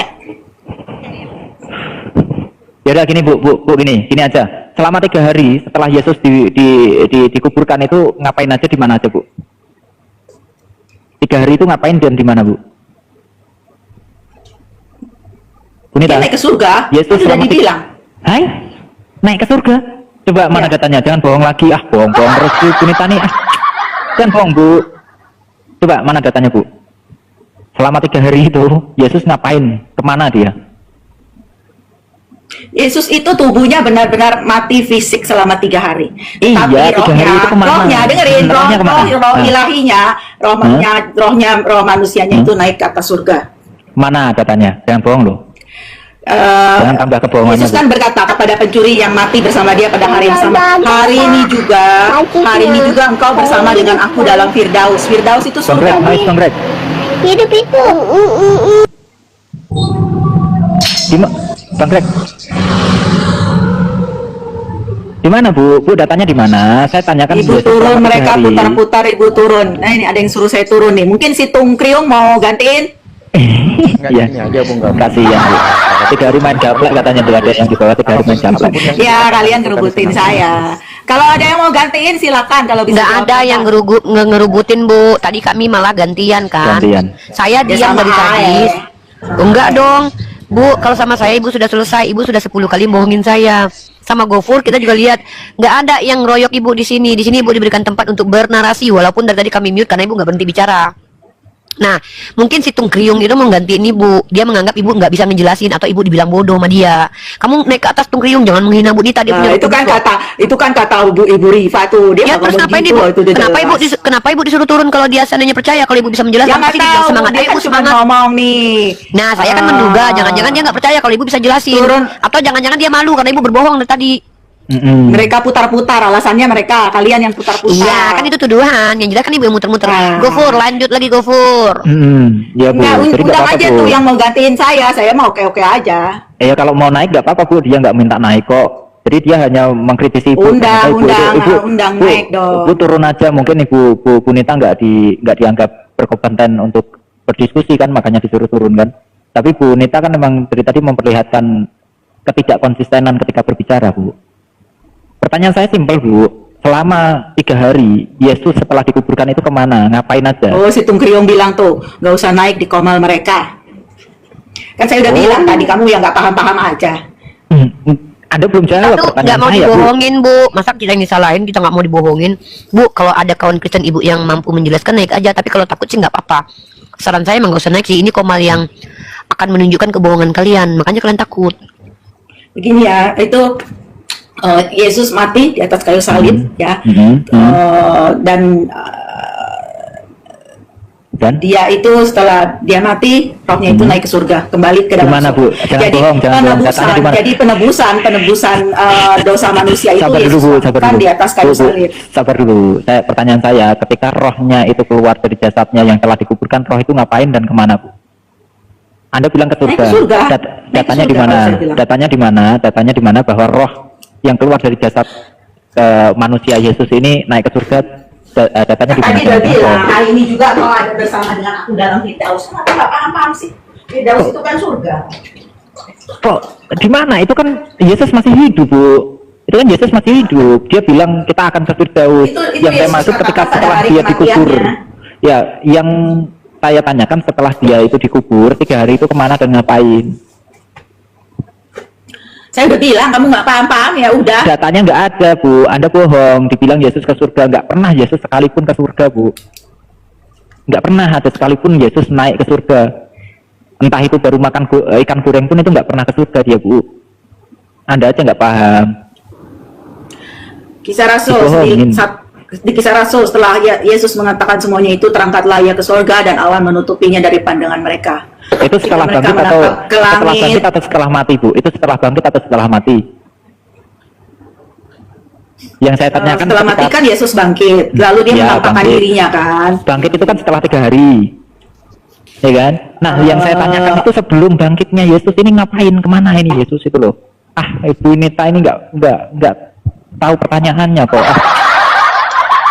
ya udah gini Bu gini aja. Selama 3 hari setelah Yesus dikuburkan itu ngapain aja, di mana aja Bu? 3 hari itu ngapain dan di mana Bu? Dia naik ke surga, Yesus sudah selama dibilang. Hai? Naik ke surga? Coba mana Ya. datanya? Jangan bohong lagi. Bohong terus Bu Punita nih. Jangan bohong Bu. Coba mana datanya Bu? Selama 3 hari itu Yesus ngapain? Kemana dia? Yesus itu tubuhnya benar-benar mati fisik selama 3 hari. Iya, Tapi 3 hari itu kemana? rohnya, dengerin, Rohnya kemana? roh Nah. ilahinya, roh manusianya itu naik ke atas surga. Mana datanya? Jangan bohong loh. Jangan tambah kebohongannya Yesus Bu. kan berkata kepada pencuri yang mati bersama dia pada hari yang sama, hari ini juga engkau bersama dengan aku dalam Firdaus. Firdaus itu Konkret, surga. nice, konkret. Hidup itu. Konkret. Di mana Bu? Bu datanya di mana? Saya tanyakan Ibu Yesus turun, selama 3 mereka hari. putar-putar, ibu turun. Nah ini ada yang suruh saya turun nih. Mungkin si Tung Kriung mau gantiin? Nggak Iya. gini aja, Bu, nggak. Kasihan Bu. 3 hari main gaplek katanya tuh, ada yang di bawah 3 hari main gaplek. Ya kalian ngerubutin saya. Kalau ada yang mau gantiin silakan, kalau bisa Nggak jawab ada apa. yang ngerubutin Bu. Tadi kami malah gantian kan. Gantian. Saya Ya, diam sama dari tadi. aja. Enggak dong Bu, kalau sama saya Ibu sudah selesai. Ibu sudah 10 kali bohongin saya. Sama Gofur kita juga lihat nggak ada yang ngeroyok Ibu di sini. Di sini Ibu diberikan tempat untuk bernarasi walaupun dari tadi kami mute karena Ibu nggak berhenti bicara. Nah, mungkin si Tung Kriung itu mau gantiin Ibu. Dia menganggap Ibu nggak bisa ngejelasin atau Ibu dibilang bodoh sama dia. Kamu naik ke atas Tung Kriung, jangan menghina Bu Nita. Dia Nah, punya itu kan kok. itu kan kata Ibu Rifa tuh. Dia Ya nggak terus ngomong ngapain gitu Ibu? loh, itu udah jelas. Kenapa Ibu disuruh turun kalau dia seandainya percaya kalau Ibu bisa Ya menjelaskan nggak pasti dia bilang tahu, semangat. dia Ayo kan Bu, cuma semangat. ngomong nih. Nah, saya kan menduga jangan-jangan dia nggak percaya kalau Ibu bisa jelasin. Turun. Atau jangan-jangan dia malu karena Ibu berbohong dari tadi. Mereka putar-putar, alasannya mereka, kalian yang putar-putar. Iya, kan itu tuduhan. Yang jelas kan Ibu yang muter-muter. Nah. Gofur, lanjut lagi Gofur. Ya Bu, Nggak, jadi nggak undang apa-apa aja Bu. tuh yang mau gantiin saya mau oke-oke aja. Ya kalau mau naik nggak apa-apa Bu, dia nggak minta naik kok. Jadi dia hanya mengkritisi Ibu. Undang, Ibu, undang Bu, naik dong. Bu turun aja, mungkin Ibu Punita nggak dianggap berkompeten untuk berdiskusi kan, makanya disuruh turun kan. Tapi Bu Nita kan memang dari tadi memperlihatkan ketidakkonsistenan ketika berbicara Bu. Pertanyaan saya simpel Bu, selama 3 hari Yesus setelah dikuburkan itu kemana? Ngapain aja? Oh, si Tung Kriung bilang tuh, nggak usah naik di komal mereka. Kan saya udah bilang tadi, kamu yang nggak paham-paham aja. Anda belum jawab Aduh, nggak pertanyaan mau saya Bu. dibohongin Bu. Masa kita yang disalahin, kita nggak mau dibohongin. Bu, kalau ada kawan Kristen Ibu yang mampu menjelaskan naik aja. Tapi kalau takut sih nggak apa-apa. Saran saya emang nggak usah naik sih. Ini komal yang akan menunjukkan kebohongan kalian. Makanya kalian takut. Begini ya, itu Yesus mati di atas kayu salib ya. Dan Dan dia itu setelah dia mati, rohnya itu naik ke surga, kembali ke dalam Gimana, surga. Bu? Jangan Jadi bohong, jangan bohong. Datanya penebusan, di mana? jadi penebusan dosa manusia itu sabar dulu Yesus Bu, sabar lakukan dulu. di atas kayu Bu, salib. sabar dulu. Pertanyaan saya, ketika rohnya itu keluar dari jasadnya yang telah dikuburkan, roh itu ngapain dan kemana Bu? Anda bilang ke surga. Naik ke surga. Datanya Naik ke di mana? surga, kalau saya bilang. Datanya di mana? Datanya di mana bahwa roh yang keluar dari jasad manusia Yesus ini naik ke surga? Datanya di mana? Tadi udah bilang, hari ini juga kau ada bersama dengan aku dalam Firdaus. Kenapa nggak paham sih? Firdaus itu kan surga. Kok di mana? Itu kan Yesus masih hidup Bu. Itu kan Yesus masih hidup. Dia bilang kita akan ke Firdaus. Itu Yang saya Yesus maksud ketika katakan pada setelah hari dia dikubur. kematiannya. Ya, yang saya tanyakan setelah dia itu dikubur 3 hari itu kemana dan ngapain? Saya udah bilang kamu nggak paham-paham ya udah. Datanya nggak ada Bu. Anda bohong. Dibilang Yesus ke surga, nggak pernah Yesus sekalipun ke surga Bu. Nggak pernah ada sekalipun Yesus naik ke surga. Entah itu baru makan ikan goreng pun itu nggak pernah ke surga dia Bu. Anda aja nggak paham. Kisah Rasul Dibohongin. di Kisah Rasul setelah Yesus mengatakan semuanya itu, terangkatlah ia ke surga dan awan menutupinya dari pandangan mereka. Itu setelah Ketika bangkit mereka atau menatap ke setelah langit. bangkit atau setelah mati Bu? Itu setelah bangkit atau setelah mati? Yang saya tanyakan Setelah mati kan Yesus bangkit, lalu dia Ya, menampakkan bangkit. dirinya kan. Bangkit itu kan setelah 3 hari, ya kan? Nah, yang saya tanyakan itu sebelum bangkitnya Yesus ini ngapain, kemana ini Yesus itu loh? Ibu Nita ini nggak tahu pertanyaannya kok.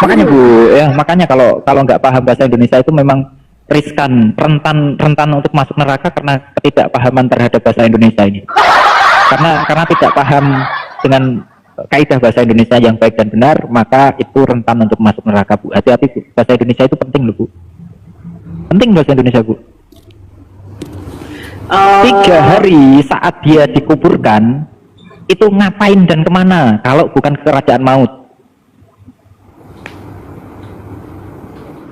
Makanya Bu, ya makanya kalau nggak paham bahasa Indonesia itu memang riskan, rentan untuk masuk neraka karena ketidakpahaman terhadap bahasa Indonesia ini. Karena tidak paham dengan kaidah bahasa Indonesia yang baik dan benar, maka itu rentan untuk masuk neraka Bu. Hati-hati Bu, bahasa Indonesia itu penting loh Bu. Penting bahasa Indonesia Bu. 3 hari saat dia dikuburkan itu ngapain dan kemana kalau bukan ke kerajaan maut?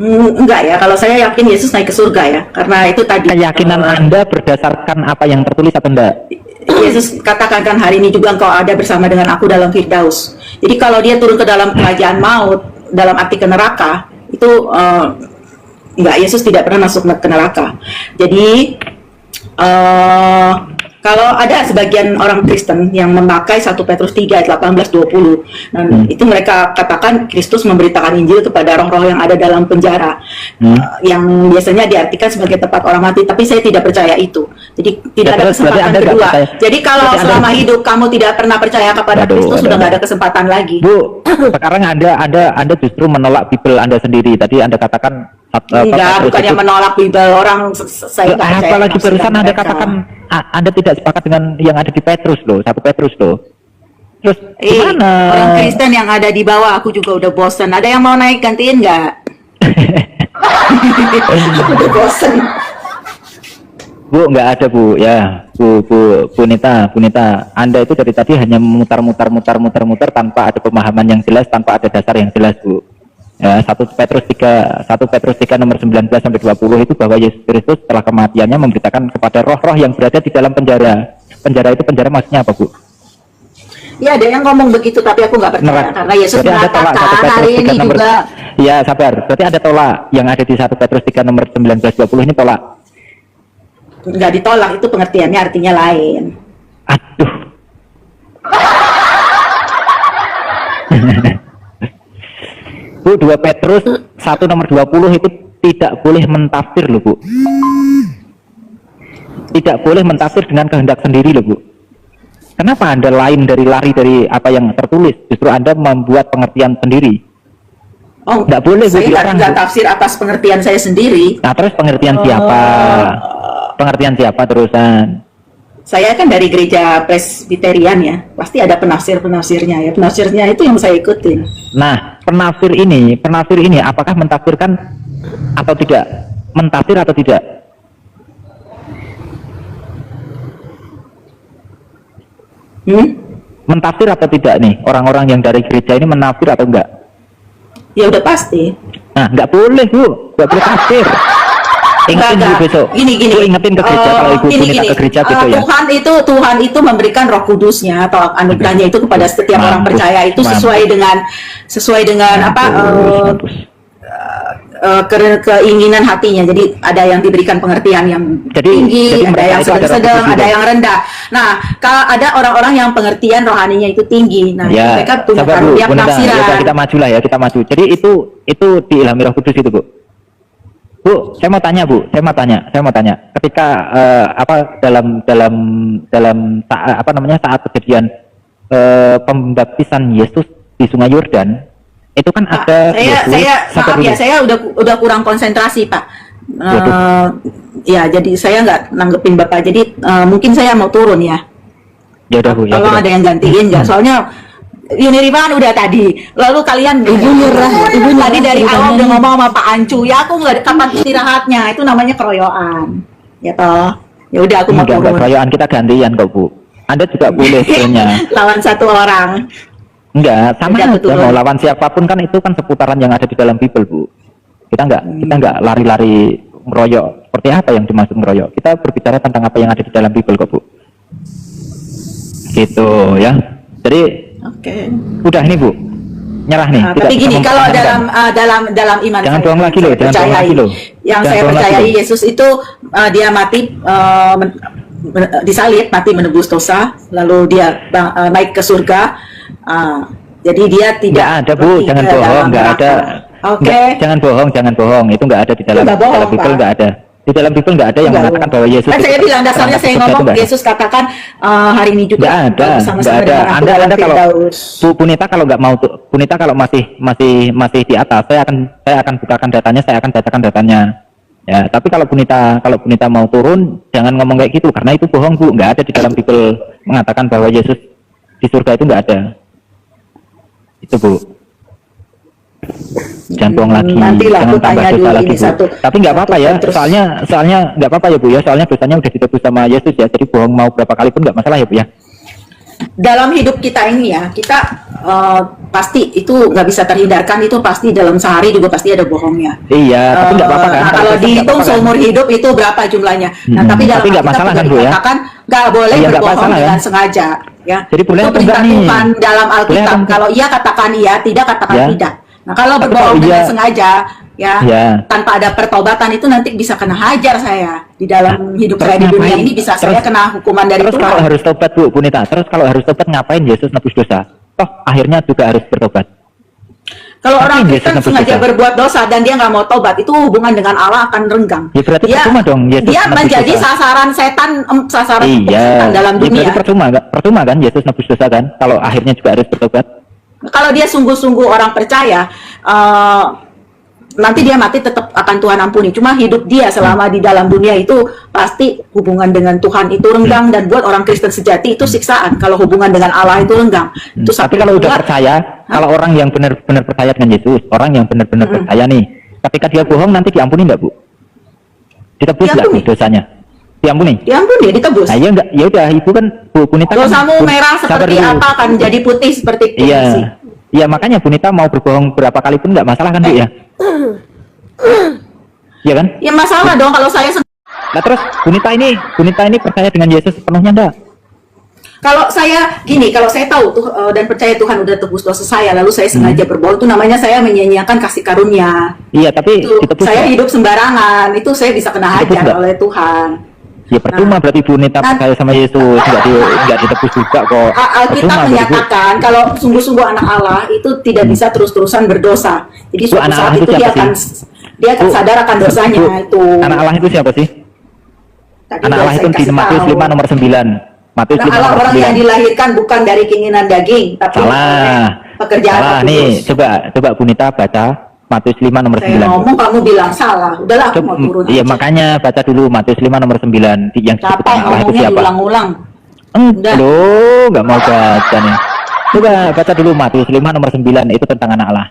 Enggak ya, kalau saya yakin Yesus naik ke surga ya, karena itu tadi Keyakinan Anda berdasarkan apa yang tertulis atau enggak? Yesus katakan kan hari ini juga engkau ada bersama dengan aku dalam Firdaus. Jadi kalau dia turun ke dalam kerajaan maut, dalam arti ke neraka, itu enggak, Yesus tidak pernah masuk ke neraka. Jadi kalau ada sebagian orang Kristen yang memakai 1 Petrus 3 ayat 18-20, dan itu mereka katakan Kristus memberitakan Injil kepada roh-roh yang ada dalam penjara, yang biasanya diartikan sebagai tempat orang mati, tapi saya tidak percaya itu. Jadi tidak ada kesempatan kedua. Jadi kalau selama hidup kamu tidak pernah percaya kepada Kristus, sudah nggak ada kesempatan lagi. Bu, sekarang Anda justru menolak Bible Anda sendiri. Tadi Anda katakan enggak, bukannya menolak Bible orang, saya nggak percaya. Apalagi barusan Anda katakan Anda tidak sepakat dengan yang ada di Petrus loh, 1 Petrus loh. Terus gimana? Orang Kristen yang ada di bawah, aku juga udah bosen. Ada yang mau naik gantiin nggak? Udah bosen. Bu, nggak ada Bu, ya Bu Nita, Anda itu dari tadi hanya mutar tanpa ada pemahaman yang jelas, tanpa ada dasar yang jelas Bu. Ya, 1 Petrus 3 nomor 19 sampai 20 itu bahwa Yesus Kristus setelah kematiannya memberitakan kepada roh-roh yang berada di dalam penjara. Penjara itu penjara maksudnya apa Bu? Ya, ada yang ngomong begitu, tapi aku nggak percaya karena Yesus mengatakan hari ini juga. Ya, sabar. Berarti ada tolak yang ada di 1 Petrus 3 nomor 19-20 ini tolak. Nggak ditolak, itu pengertiannya artinya lain. Aduh. Bu, 2 Petrus 1 nomor 20 itu tidak boleh mentafsir loh Bu. Tidak boleh mentafsir dengan kehendak sendiri loh Bu. Kenapa Anda lari dari apa yang tertulis? Justru Anda membuat pengertian sendiri. Oh, tidak boleh Bu. Saya nggak tafsir atas pengertian saya sendiri. Nah, terus pengertian siapa? Pengertian siapa terusan? Saya kan dari gereja Presbyterian ya, pasti ada penafsirnya ya. Penafsirnya itu yang saya ikutin. Nah, penafsir ini apakah mentafsirkan atau tidak? Mentafsir atau tidak? Mentafsir atau tidak nih? Orang-orang yang dari gereja ini menafsir atau enggak? Ya udah pasti. Nah, nggak boleh Bu, nggak boleh tafsir. Ingetin Bu besok. Gini. Bu ingetin ke gereja kalau Ibu minta ke gereja besok ya. Tuhan itu memberikan Roh Kudusnya atau anugerahnya itu kepada setiap orang percaya itu sesuai dengan apa keinginan hatinya. Jadi ada yang diberikan pengertian yang tinggi, ada yang sedang, ada yang rendah. Nah, kalau ada orang-orang yang pengertian rohaninya itu tinggi, nah ya, mereka punya karunia penafsiran. Ya, kita maju lah ya, kita maju. Jadi itu diilhami Roh Kudus itu Bu. Bu, saya mau tanya Bu, saya mau tanya. Ketika dalam saat kejadian pembaptisan Yesus di Sungai Yordan, itu kan ada saya udah kurang konsentrasi Pak. Ya, jadi saya nggak nanggepin Bapak. Jadi mungkin saya mau turun ya. Ya udah Bu. Tolong ada yang gantiin nggak? Soalnya Yuni Rivan udah tadi, lalu kalian ibu tadi dari awal udah ngomong sama Pak Ancu, ya aku nggak ada kapan istirahatnya, itu namanya keroyokan, ya toh, ya udah aku mau turun. Keroyokan kita gantian kok Bu, Anda juga boleh sebenarnya. Lawan satu orang. Enggak, sama aja mau lawan siapapun kan itu kan seputaran yang ada di dalam Bible Bu. Kita nggak lari-lari ngeroyok. Seperti apa yang dimaksud ngeroyok? Kita berbicara tentang apa yang ada di dalam Bible kok Bu. Gitu ya. Jadi udah nih Bu, nyerah nih. Tapi gini, kalau dalam iman jangan bohong lagi loh, jangan bohong lagi loh. Yang saya percayai Yesus itu dia mati disalib, mati menebus dosa, lalu dia naik ke surga. Jadi dia tidak ada Bu, jangan bohong, nggak ada. Oke. Jangan bohong, itu nggak ada di dalam Bible, nggak ada. Di dalam Bible nggak ada yang Enggak, mengatakan Bu. bahwa Yesus Kan itu saya bilang dasarnya terangkat saya surga, itu ngomong nggak ada. Yesus katakan hari ini juga Nggak ada, bersama-sama nggak ada. dengan aku dalam Anda kalau Firdaus. Punita kalau nggak mau tuh, Punita kalau masih di atas, saya akan bukakan datanya, saya akan bacakan datanya. Ya, tapi kalau Punita mau turun, jangan ngomong kayak gitu karena itu bohong, Bu. Nggak ada di dalam Bible mengatakan bahwa Yesus di surga, itu nggak ada. Itu, Bu. Jangan bohong lagi, Nantilah jangan aku tambah tanya dosa dulu lagi, ini Bu. satu. Tapi nggak apa-apa ya, Terus- soalnya nggak apa-apa ya, Bu ya, soalnya dosanya udah ditebus sama Yesus ya, jadi bohong mau berapa kali pun nggak masalah ya, Bu ya. Dalam hidup kita ini ya, kita pasti itu nggak bisa terhindarkan, itu pasti dalam sehari juga pasti ada bohongnya. Iya, tapi nggak apa-apa kan. Nah, kalau Nggak dihitung apa-apa kan? seumur hidup itu berapa jumlahnya? Nah, tapi dalam Tapi nggak Alkitab masalah juga kan, Bu, ya? dikatakan nggak boleh Iya, nggak berbohong masalah, dengan kan? sengaja. Ya, Jadi boleh itu atau enggak perintah nih? Tuhan dalam Boleh Alkitab. atau enggak? Kalau iya katakan iya, tidak katakan Ya. tidak. Nah, kalau Tapi berbohong kalau dengan iya- sengaja, ya, Ya. tanpa ada pertobatan itu nanti bisa kena hajar saya di dalam hidup Terus saya di dunia ngapain? ini, bisa saya Terus- kena hukuman dari Terus kalau Tuhan. harus tobat, Bu Punita, terus kalau harus tobat ngapain Yesus nebus dosa? Toh akhirnya juga harus bertobat. Kalau orang Ngapain Kristen Yesus nebus sengaja dosa? berbuat dosa dan dia nggak mau tobat, itu hubungan dengan Allah akan renggang. Ya berarti percuma dong Yesus dia nebus menjadi dosa. sasaran setan, sasaran Iya, setan dalam ya dunia. berarti percuma kan Yesus nebus dosa kan? Kalau akhirnya juga harus bertobat. Kalau dia sungguh-sungguh orang percaya, nanti dia mati tetap akan Tuhan ampuni. Cuma hidup dia selama di dalam dunia itu pasti hubungan dengan Tuhan itu renggang, dan buat orang Kristen sejati itu siksaan. Kalau hubungan dengan Allah itu renggang. Itu Tapi satu. kalau udah Kedua, percaya, kalau orang yang benar-benar percaya dengan Yesus, orang yang benar-benar percaya nih, ketika dia bohong nanti diampuni nggak, Bu? Ditebus nggak Diampuni. Bu, dosanya? Diampuni? diampuni, ditebus. Nah, ya enggak, ya udah, Ibu kan Bu Punita kan Dosamu Bu- merah sabar seperti dulu. apa akan jadi putih seperti kuning. Iya, iya makanya Punita mau berbohong berapa kali pun nggak masalah kan, Bu ya? Iya kan? Ya masalah dong kalau saya Nah terus Punita ini percaya dengan Yesus sepenuhnya enggak? kalau saya gini, kalau saya tahu tuh dan percaya Tuhan udah tebus dosa saya, lalu saya sengaja berbohong, itu namanya saya menyia-nyiakan kasih karunia. Iya, tapi Itu ditebus saya nggak? hidup sembarangan, itu saya bisa kena Ditebus hajar nggak? oleh Tuhan. Ya percuma berarti Punita Nah. percaya sama Yesus, nggak ditebus juga kok. Alkitab Percuma berarti, Bu. menyatakan kalau sungguh-sungguh anak Allah itu tidak bisa terus-terusan berdosa. Jadi Bu, suatu anak saat Allah itu itu siapa dia akan Bu, sadar akan dosanya Bu, itu. Anak Allah itu siapa sih? Tadi Anak udah Allah saya itu di kasih Matius tahu. 5 nomor 9. Matius Anak 5 Allah nomor orang yang 9. dilahirkan bukan dari keinginan daging, tapi oleh Salah. pekerjaan Salah Roh nih, Kudus. coba Punita baca Matius 5 nomor Saya 9. ngomong kamu bilang salah. Udahlah aku mau turun Iya aja. makanya baca dulu Matius 5 nomor 9 yang disebut Capek anak Allah itu ngomongnya siapa? diulang-ulang. Udah. Loh, nggak mau baca nih. Coba baca dulu Matius 5 nomor 9 itu tentang anak Allah.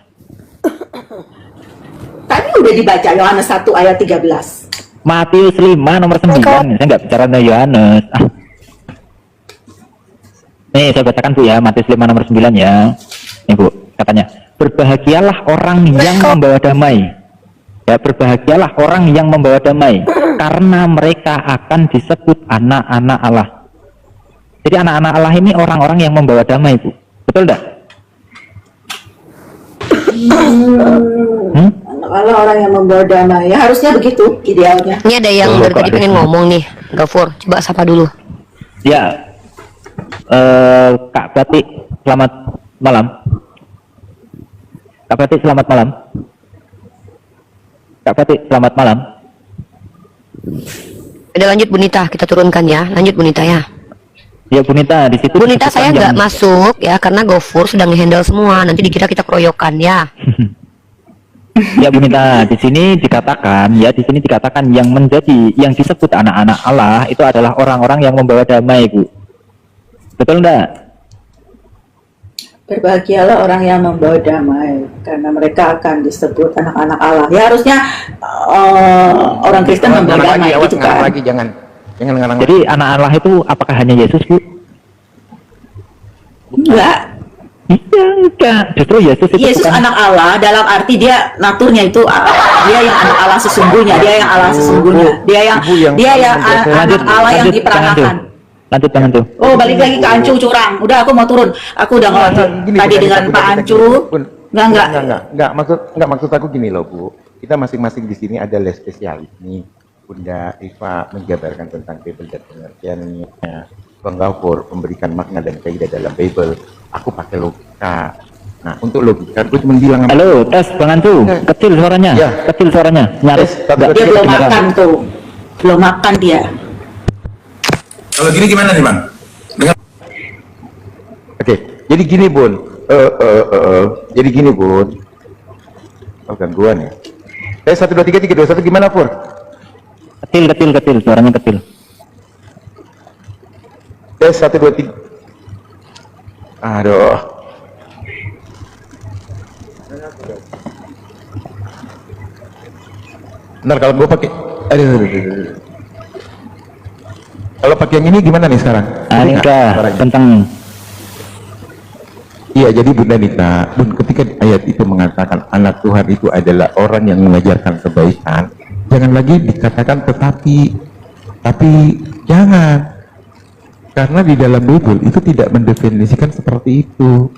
Tadi udah dibaca Yohanes 1 ayat 13. Matius 5 nomor 9. Saya nggak bicara tentang Yohanes. Nih saya bacakan Bu ya, Matius 5 nomor 9 ya. Nih Bu, katanya, berbahagialah orang yang membawa damai. Ya, berbahagialah orang yang membawa damai, karena mereka akan disebut anak-anak Allah. Jadi anak-anak Allah ini orang-orang yang membawa damai, Bu. Betul enggak? Anak Allah orang yang membawa damai. Ya harusnya begitu idealnya. Ini ada yang Oh, dari kok tadi ada pengen yang- ngomong nih, Gafur. Coba sapa dulu. Ya, Kak Batik, selamat malam. Kak Batik, selamat malam. Kak Batik, selamat malam. Udah lanjut Bunita, kita turunkan ya. Lanjut Bunita ya. Ya Bunita, di situ. Bunita disebutkan saya yang- nggak masuk ya karena Gofur sudah ngehandle semua. Nanti dikira kita keroyokan ya. Ya Bunita, di sini dikatakan yang disebut anak-anak Allah itu adalah orang-orang yang membawa damai, Bu. Betul enggak? Berbahagialah orang yang membawa damai, karena mereka akan disebut anak-anak Allah. Ya harusnya orang Kristen membawa Ngarang damai lagi, awas gitu ngarang kan. lagi, jangan ngarang lagi. Jadi anak Allah itu apakah hanya Yesus, Bu? Enggak. Iya, enggak. Justru Yesus itu Yesus bukan. anak Allah dalam arti dia naturnya itu dia yang anak Allah sesungguhnya, dia yang Allah sesungguhnya, dia yang Ibu yang anak Allah yang diperanakan. Lanjut jangan tuh. Oh, balik lagi ke Ancu curang. Udah aku mau turun. Aku udah ngomong Gini, tadi bukan dengan kita- Pak kita- Ancu. Pun. Enggak, maksud aku gini loh, Bu. Kita masing-masing di sini ada les spesialis nih. Bunda Eva menjabarkan tentang Bible dan pengertiannya. Bang Gafur memberikan makna dan kaidah dalam Bible. Aku pakai logika. Nah, untuk logika, gue cuma bilang Halo, tes Bang Antu. Kecil suaranya. Ya. Kecil suaranya. Nyaris. Tes, satu, Nggak dua, Dia tiga, belum kedengaran. makan tuh. belum makan dia. Kalau gini gimana nih Bang? Dengan Oke, jadi gini Bun. Jadi gini Bun. Oh, gangguan ya. 1, 2, 3, 3, 2, 1 gimana Pur? Kecil, suaranya kecil. 1, 2, 3. Aduh. Bentar, kalau gue pakai, aduh. Kalau pakai yang ini gimana nih sekarang? Ini udah tentang Iya, jadi Bunda Nita, Bun, ketika ayat itu mengatakan anak Tuhan itu adalah orang yang mengajarkan kebaikan, jangan lagi dikatakan tapi jangan. Karena di dalam Bible itu tidak mendefinisikan seperti itu.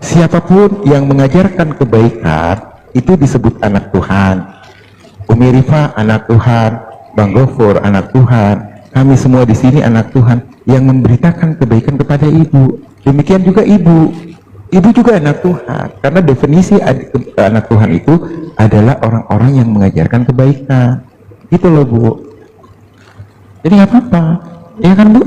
Siapapun yang mengajarkan kebaikan itu disebut anak Tuhan. Umi Rifa anak Tuhan, Bang Gofur anak Tuhan, kami semua di sini anak Tuhan yang memberitakan kebaikan kepada ibu. Demikian juga ibu juga anak Tuhan. Karena definisi anak Tuhan itu adalah orang-orang yang mengajarkan kebaikan. Gitu loh Bu. Jadi nggak apa-apa, ya kan Bu?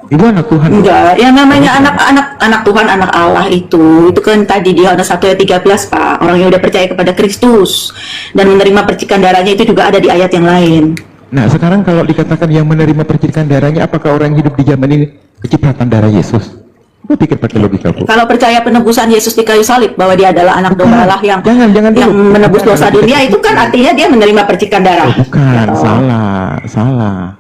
Ibu anak Tuhan. Enggak, yang namanya anak Tuhan, anak Allah itu kan tadi di Yohanes 1 ayat 13 Pak, orang yang udah percaya kepada Kristus dan menerima percikan darahnya itu juga ada di ayat yang lain. Nah sekarang kalau dikatakan yang menerima percikan darahnya, apakah orang yang hidup di zaman ini kecipratan darah Yesus? Gue pikir pakai logika Bu. Kalau percaya penebusan Yesus di kayu salib bahwa dia adalah anak domba Allah yang jangan yang dulu. menebus dosa dunia, itu kan artinya dia menerima percikan darah. Bukan, salah.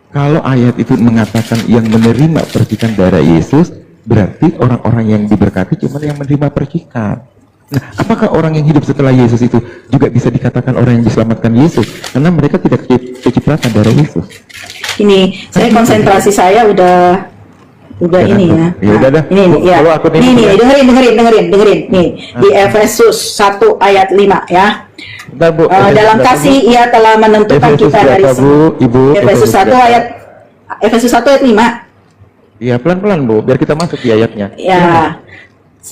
Kalau ayat itu mengatakan yang menerima percikan darah Yesus, berarti orang-orang yang diberkati cuma yang menerima percikan. Nah, apakah orang yang hidup setelah Yesus itu juga bisa dikatakan orang yang diselamatkan Yesus? Karena mereka tidak kecipratan darah Yesus. Ini, saya konsentrasi saya udah ini ya. Ya udah dah. Ini ya. Kalau aku Ini dengerin. Nih, di Efesus 1 ayat 5 ya. Bentar, Bu. Dalam kasih ia telah menentukan Efesus kita dari berapa, Bu? Ibu. Efesus 1 ayat 5. Iya, pelan-pelan Bu, biar kita masuk di ayatnya. Ya.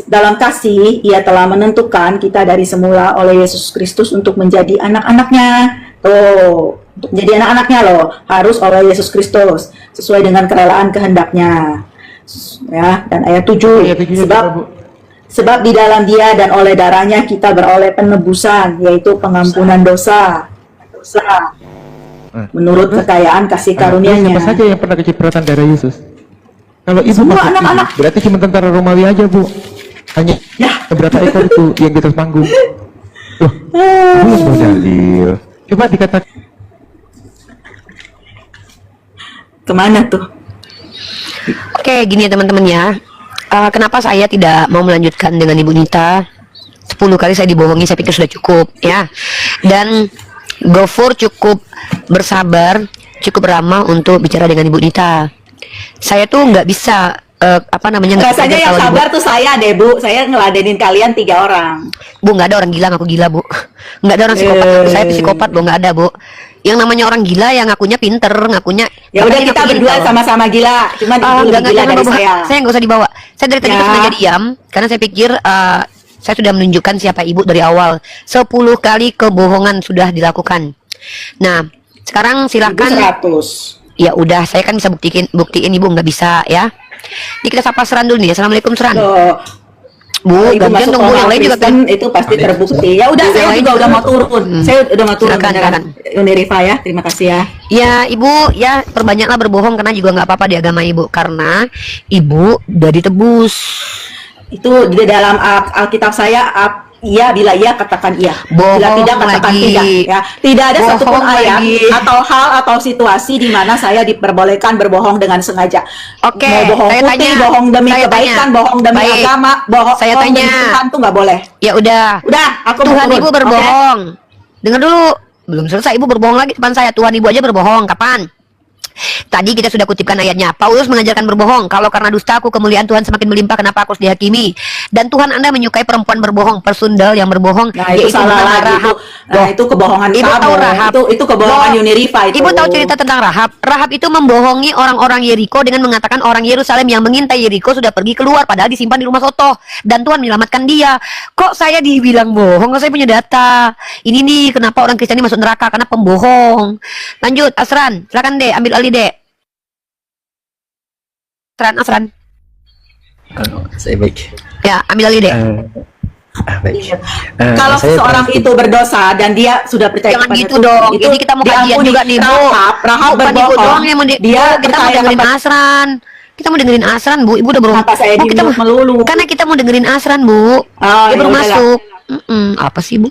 Dalam kasih ia telah menentukan kita dari semula oleh Yesus Kristus untuk menjadi anak-anaknya. Tuh, untuk menjadi anak-anaknya loh, harus oleh Yesus Kristus sesuai dengan kerelaan kehendaknya. Ya, dan ayat 7. Sebab di dalam dia dan oleh darahnya kita beroleh penebusan, yaitu pengampunan dosa. Menurut kekayaan kasih karunia-Nya. Siapa saja yang pernah kecipratan darah Yesus? Kalau ibu Semua masuk anak-anak. ini, berarti cuma tentara Romawi aja Bu. Hanya berapa ekor itu yang di atas panggung? Loh, belum mau dalil. Coba dikatakan. Kemana tuh? Oke, gini ya teman-teman ya. Kenapa saya tidak mau melanjutkan dengan Ibu Nita? 10 kali saya dibohongi, saya pikir sudah cukup ya. Dan Gofur cukup bersabar, cukup ramah untuk bicara dengan Ibu Nita. Saya tuh nggak bisa nggak Rasanya yang sabar tuh saya deh Bu. Saya ngeladenin kalian 3 orang. Bu, nggak ada orang gila ngaku gila Bu. Nggak ada orang psikopat. Saya psikopat Bu, nggak ada Bu. Yang namanya orang gila yang ngakunya pinter, ngakunya. Ya udah kita berdua sama-sama gila. Cuma Ibu lebih gila dari saya. Saya nggak usah dibawa. Saya dari tadi tuh sengaja diam karena saya pikir saya sudah menunjukkan siapa Ibu dari awal. 10 kali kebohongan sudah dilakukan. Nah, sekarang silakan. 100. Ya udah, saya kan bisa buktiin Ibu nggak bisa ya. Ini kita sapa Seran dulu nih. Assalamualaikum Seran. Loh, Bu, Ibu gantian masuk dong Bu, yang lain juga kan. Itu pasti terbukti. Ya udah, saya juga udah mau turun. Saya udah mau turun. Silakan. Uni Rifa ya, terima kasih ya. Ya Ibu, ya perbanyaklah berbohong karena juga nggak apa-apa di agama Ibu, karena Ibu udah ditebus. Itu di dalam Alkitab saya, iya bila iya katakan iya, bila Bohong tidak katakan lagi. tidak ya. Tidak ada Bohong satupun ayat lagi. atau hal atau situasi di mana saya diperbolehkan berbohong dengan sengaja. Oke, Mau bohong saya putih, tanya. bohong demi Saya kebaikan, tanya. bohong demi Baik. agama, bohong Saya demi tanya. Tuhan tuh nggak boleh. Ya udah. Udah, aku mau Tuhan turun. Ibu berbohong. Dengar dulu, belum selesai Ibu berbohong lagi depan saya. Tuhan Ibu aja berbohong. Kapan? Tadi kita sudah kutipkan ayatnya. Paulus mengajarkan berbohong. Kalau karena dustaku kemuliaan Tuhan semakin melimpah, kenapa aku harus dihakimi? Dan Tuhan Anda menyukai perempuan berbohong, persundal yang berbohong. Nah, itu yaitu salah bernama lagi. Rahab. Nah, itu kebohongan Ibu kamu. tahu Rahab? Itu kebohongan Yuniriva itu. Ibu tahu cerita tentang Rahab? Rahab itu membohongi orang-orang Yeriko dengan mengatakan orang Yerusalem yang mengintai Yeriko sudah pergi keluar, padahal disimpan di rumah soto. Dan Tuhan menyelamatkan dia. Kok saya dibilang bohong? Kok saya punya data? Ini nih kenapa orang Kristen ini masuk neraka, karena pembohong. Lanjut, Asran, silakan deh, ambil alih deh. Asran. Saya baik. Ya, ambil alih deh. Baik. Kalau Saya seseorang itu berdosa dan dia sudah percaya Jangan kepada gitu Tuhan, dong. itu Ini kita mau kajian diampuni. juga nih, Bu. Rahab Bukan Ibu berbohong. doang yang mau Dia kita mau percaya dengerin kepada Asran. Kita mau dengerin Asran, Bu. Ibu udah belum. Kenapa saya Bu, kita di-mute melulu? Karena kita mau dengerin Asran, Bu. Oh, Dia ya baru udahlah. masuk. Apa sih, Bu?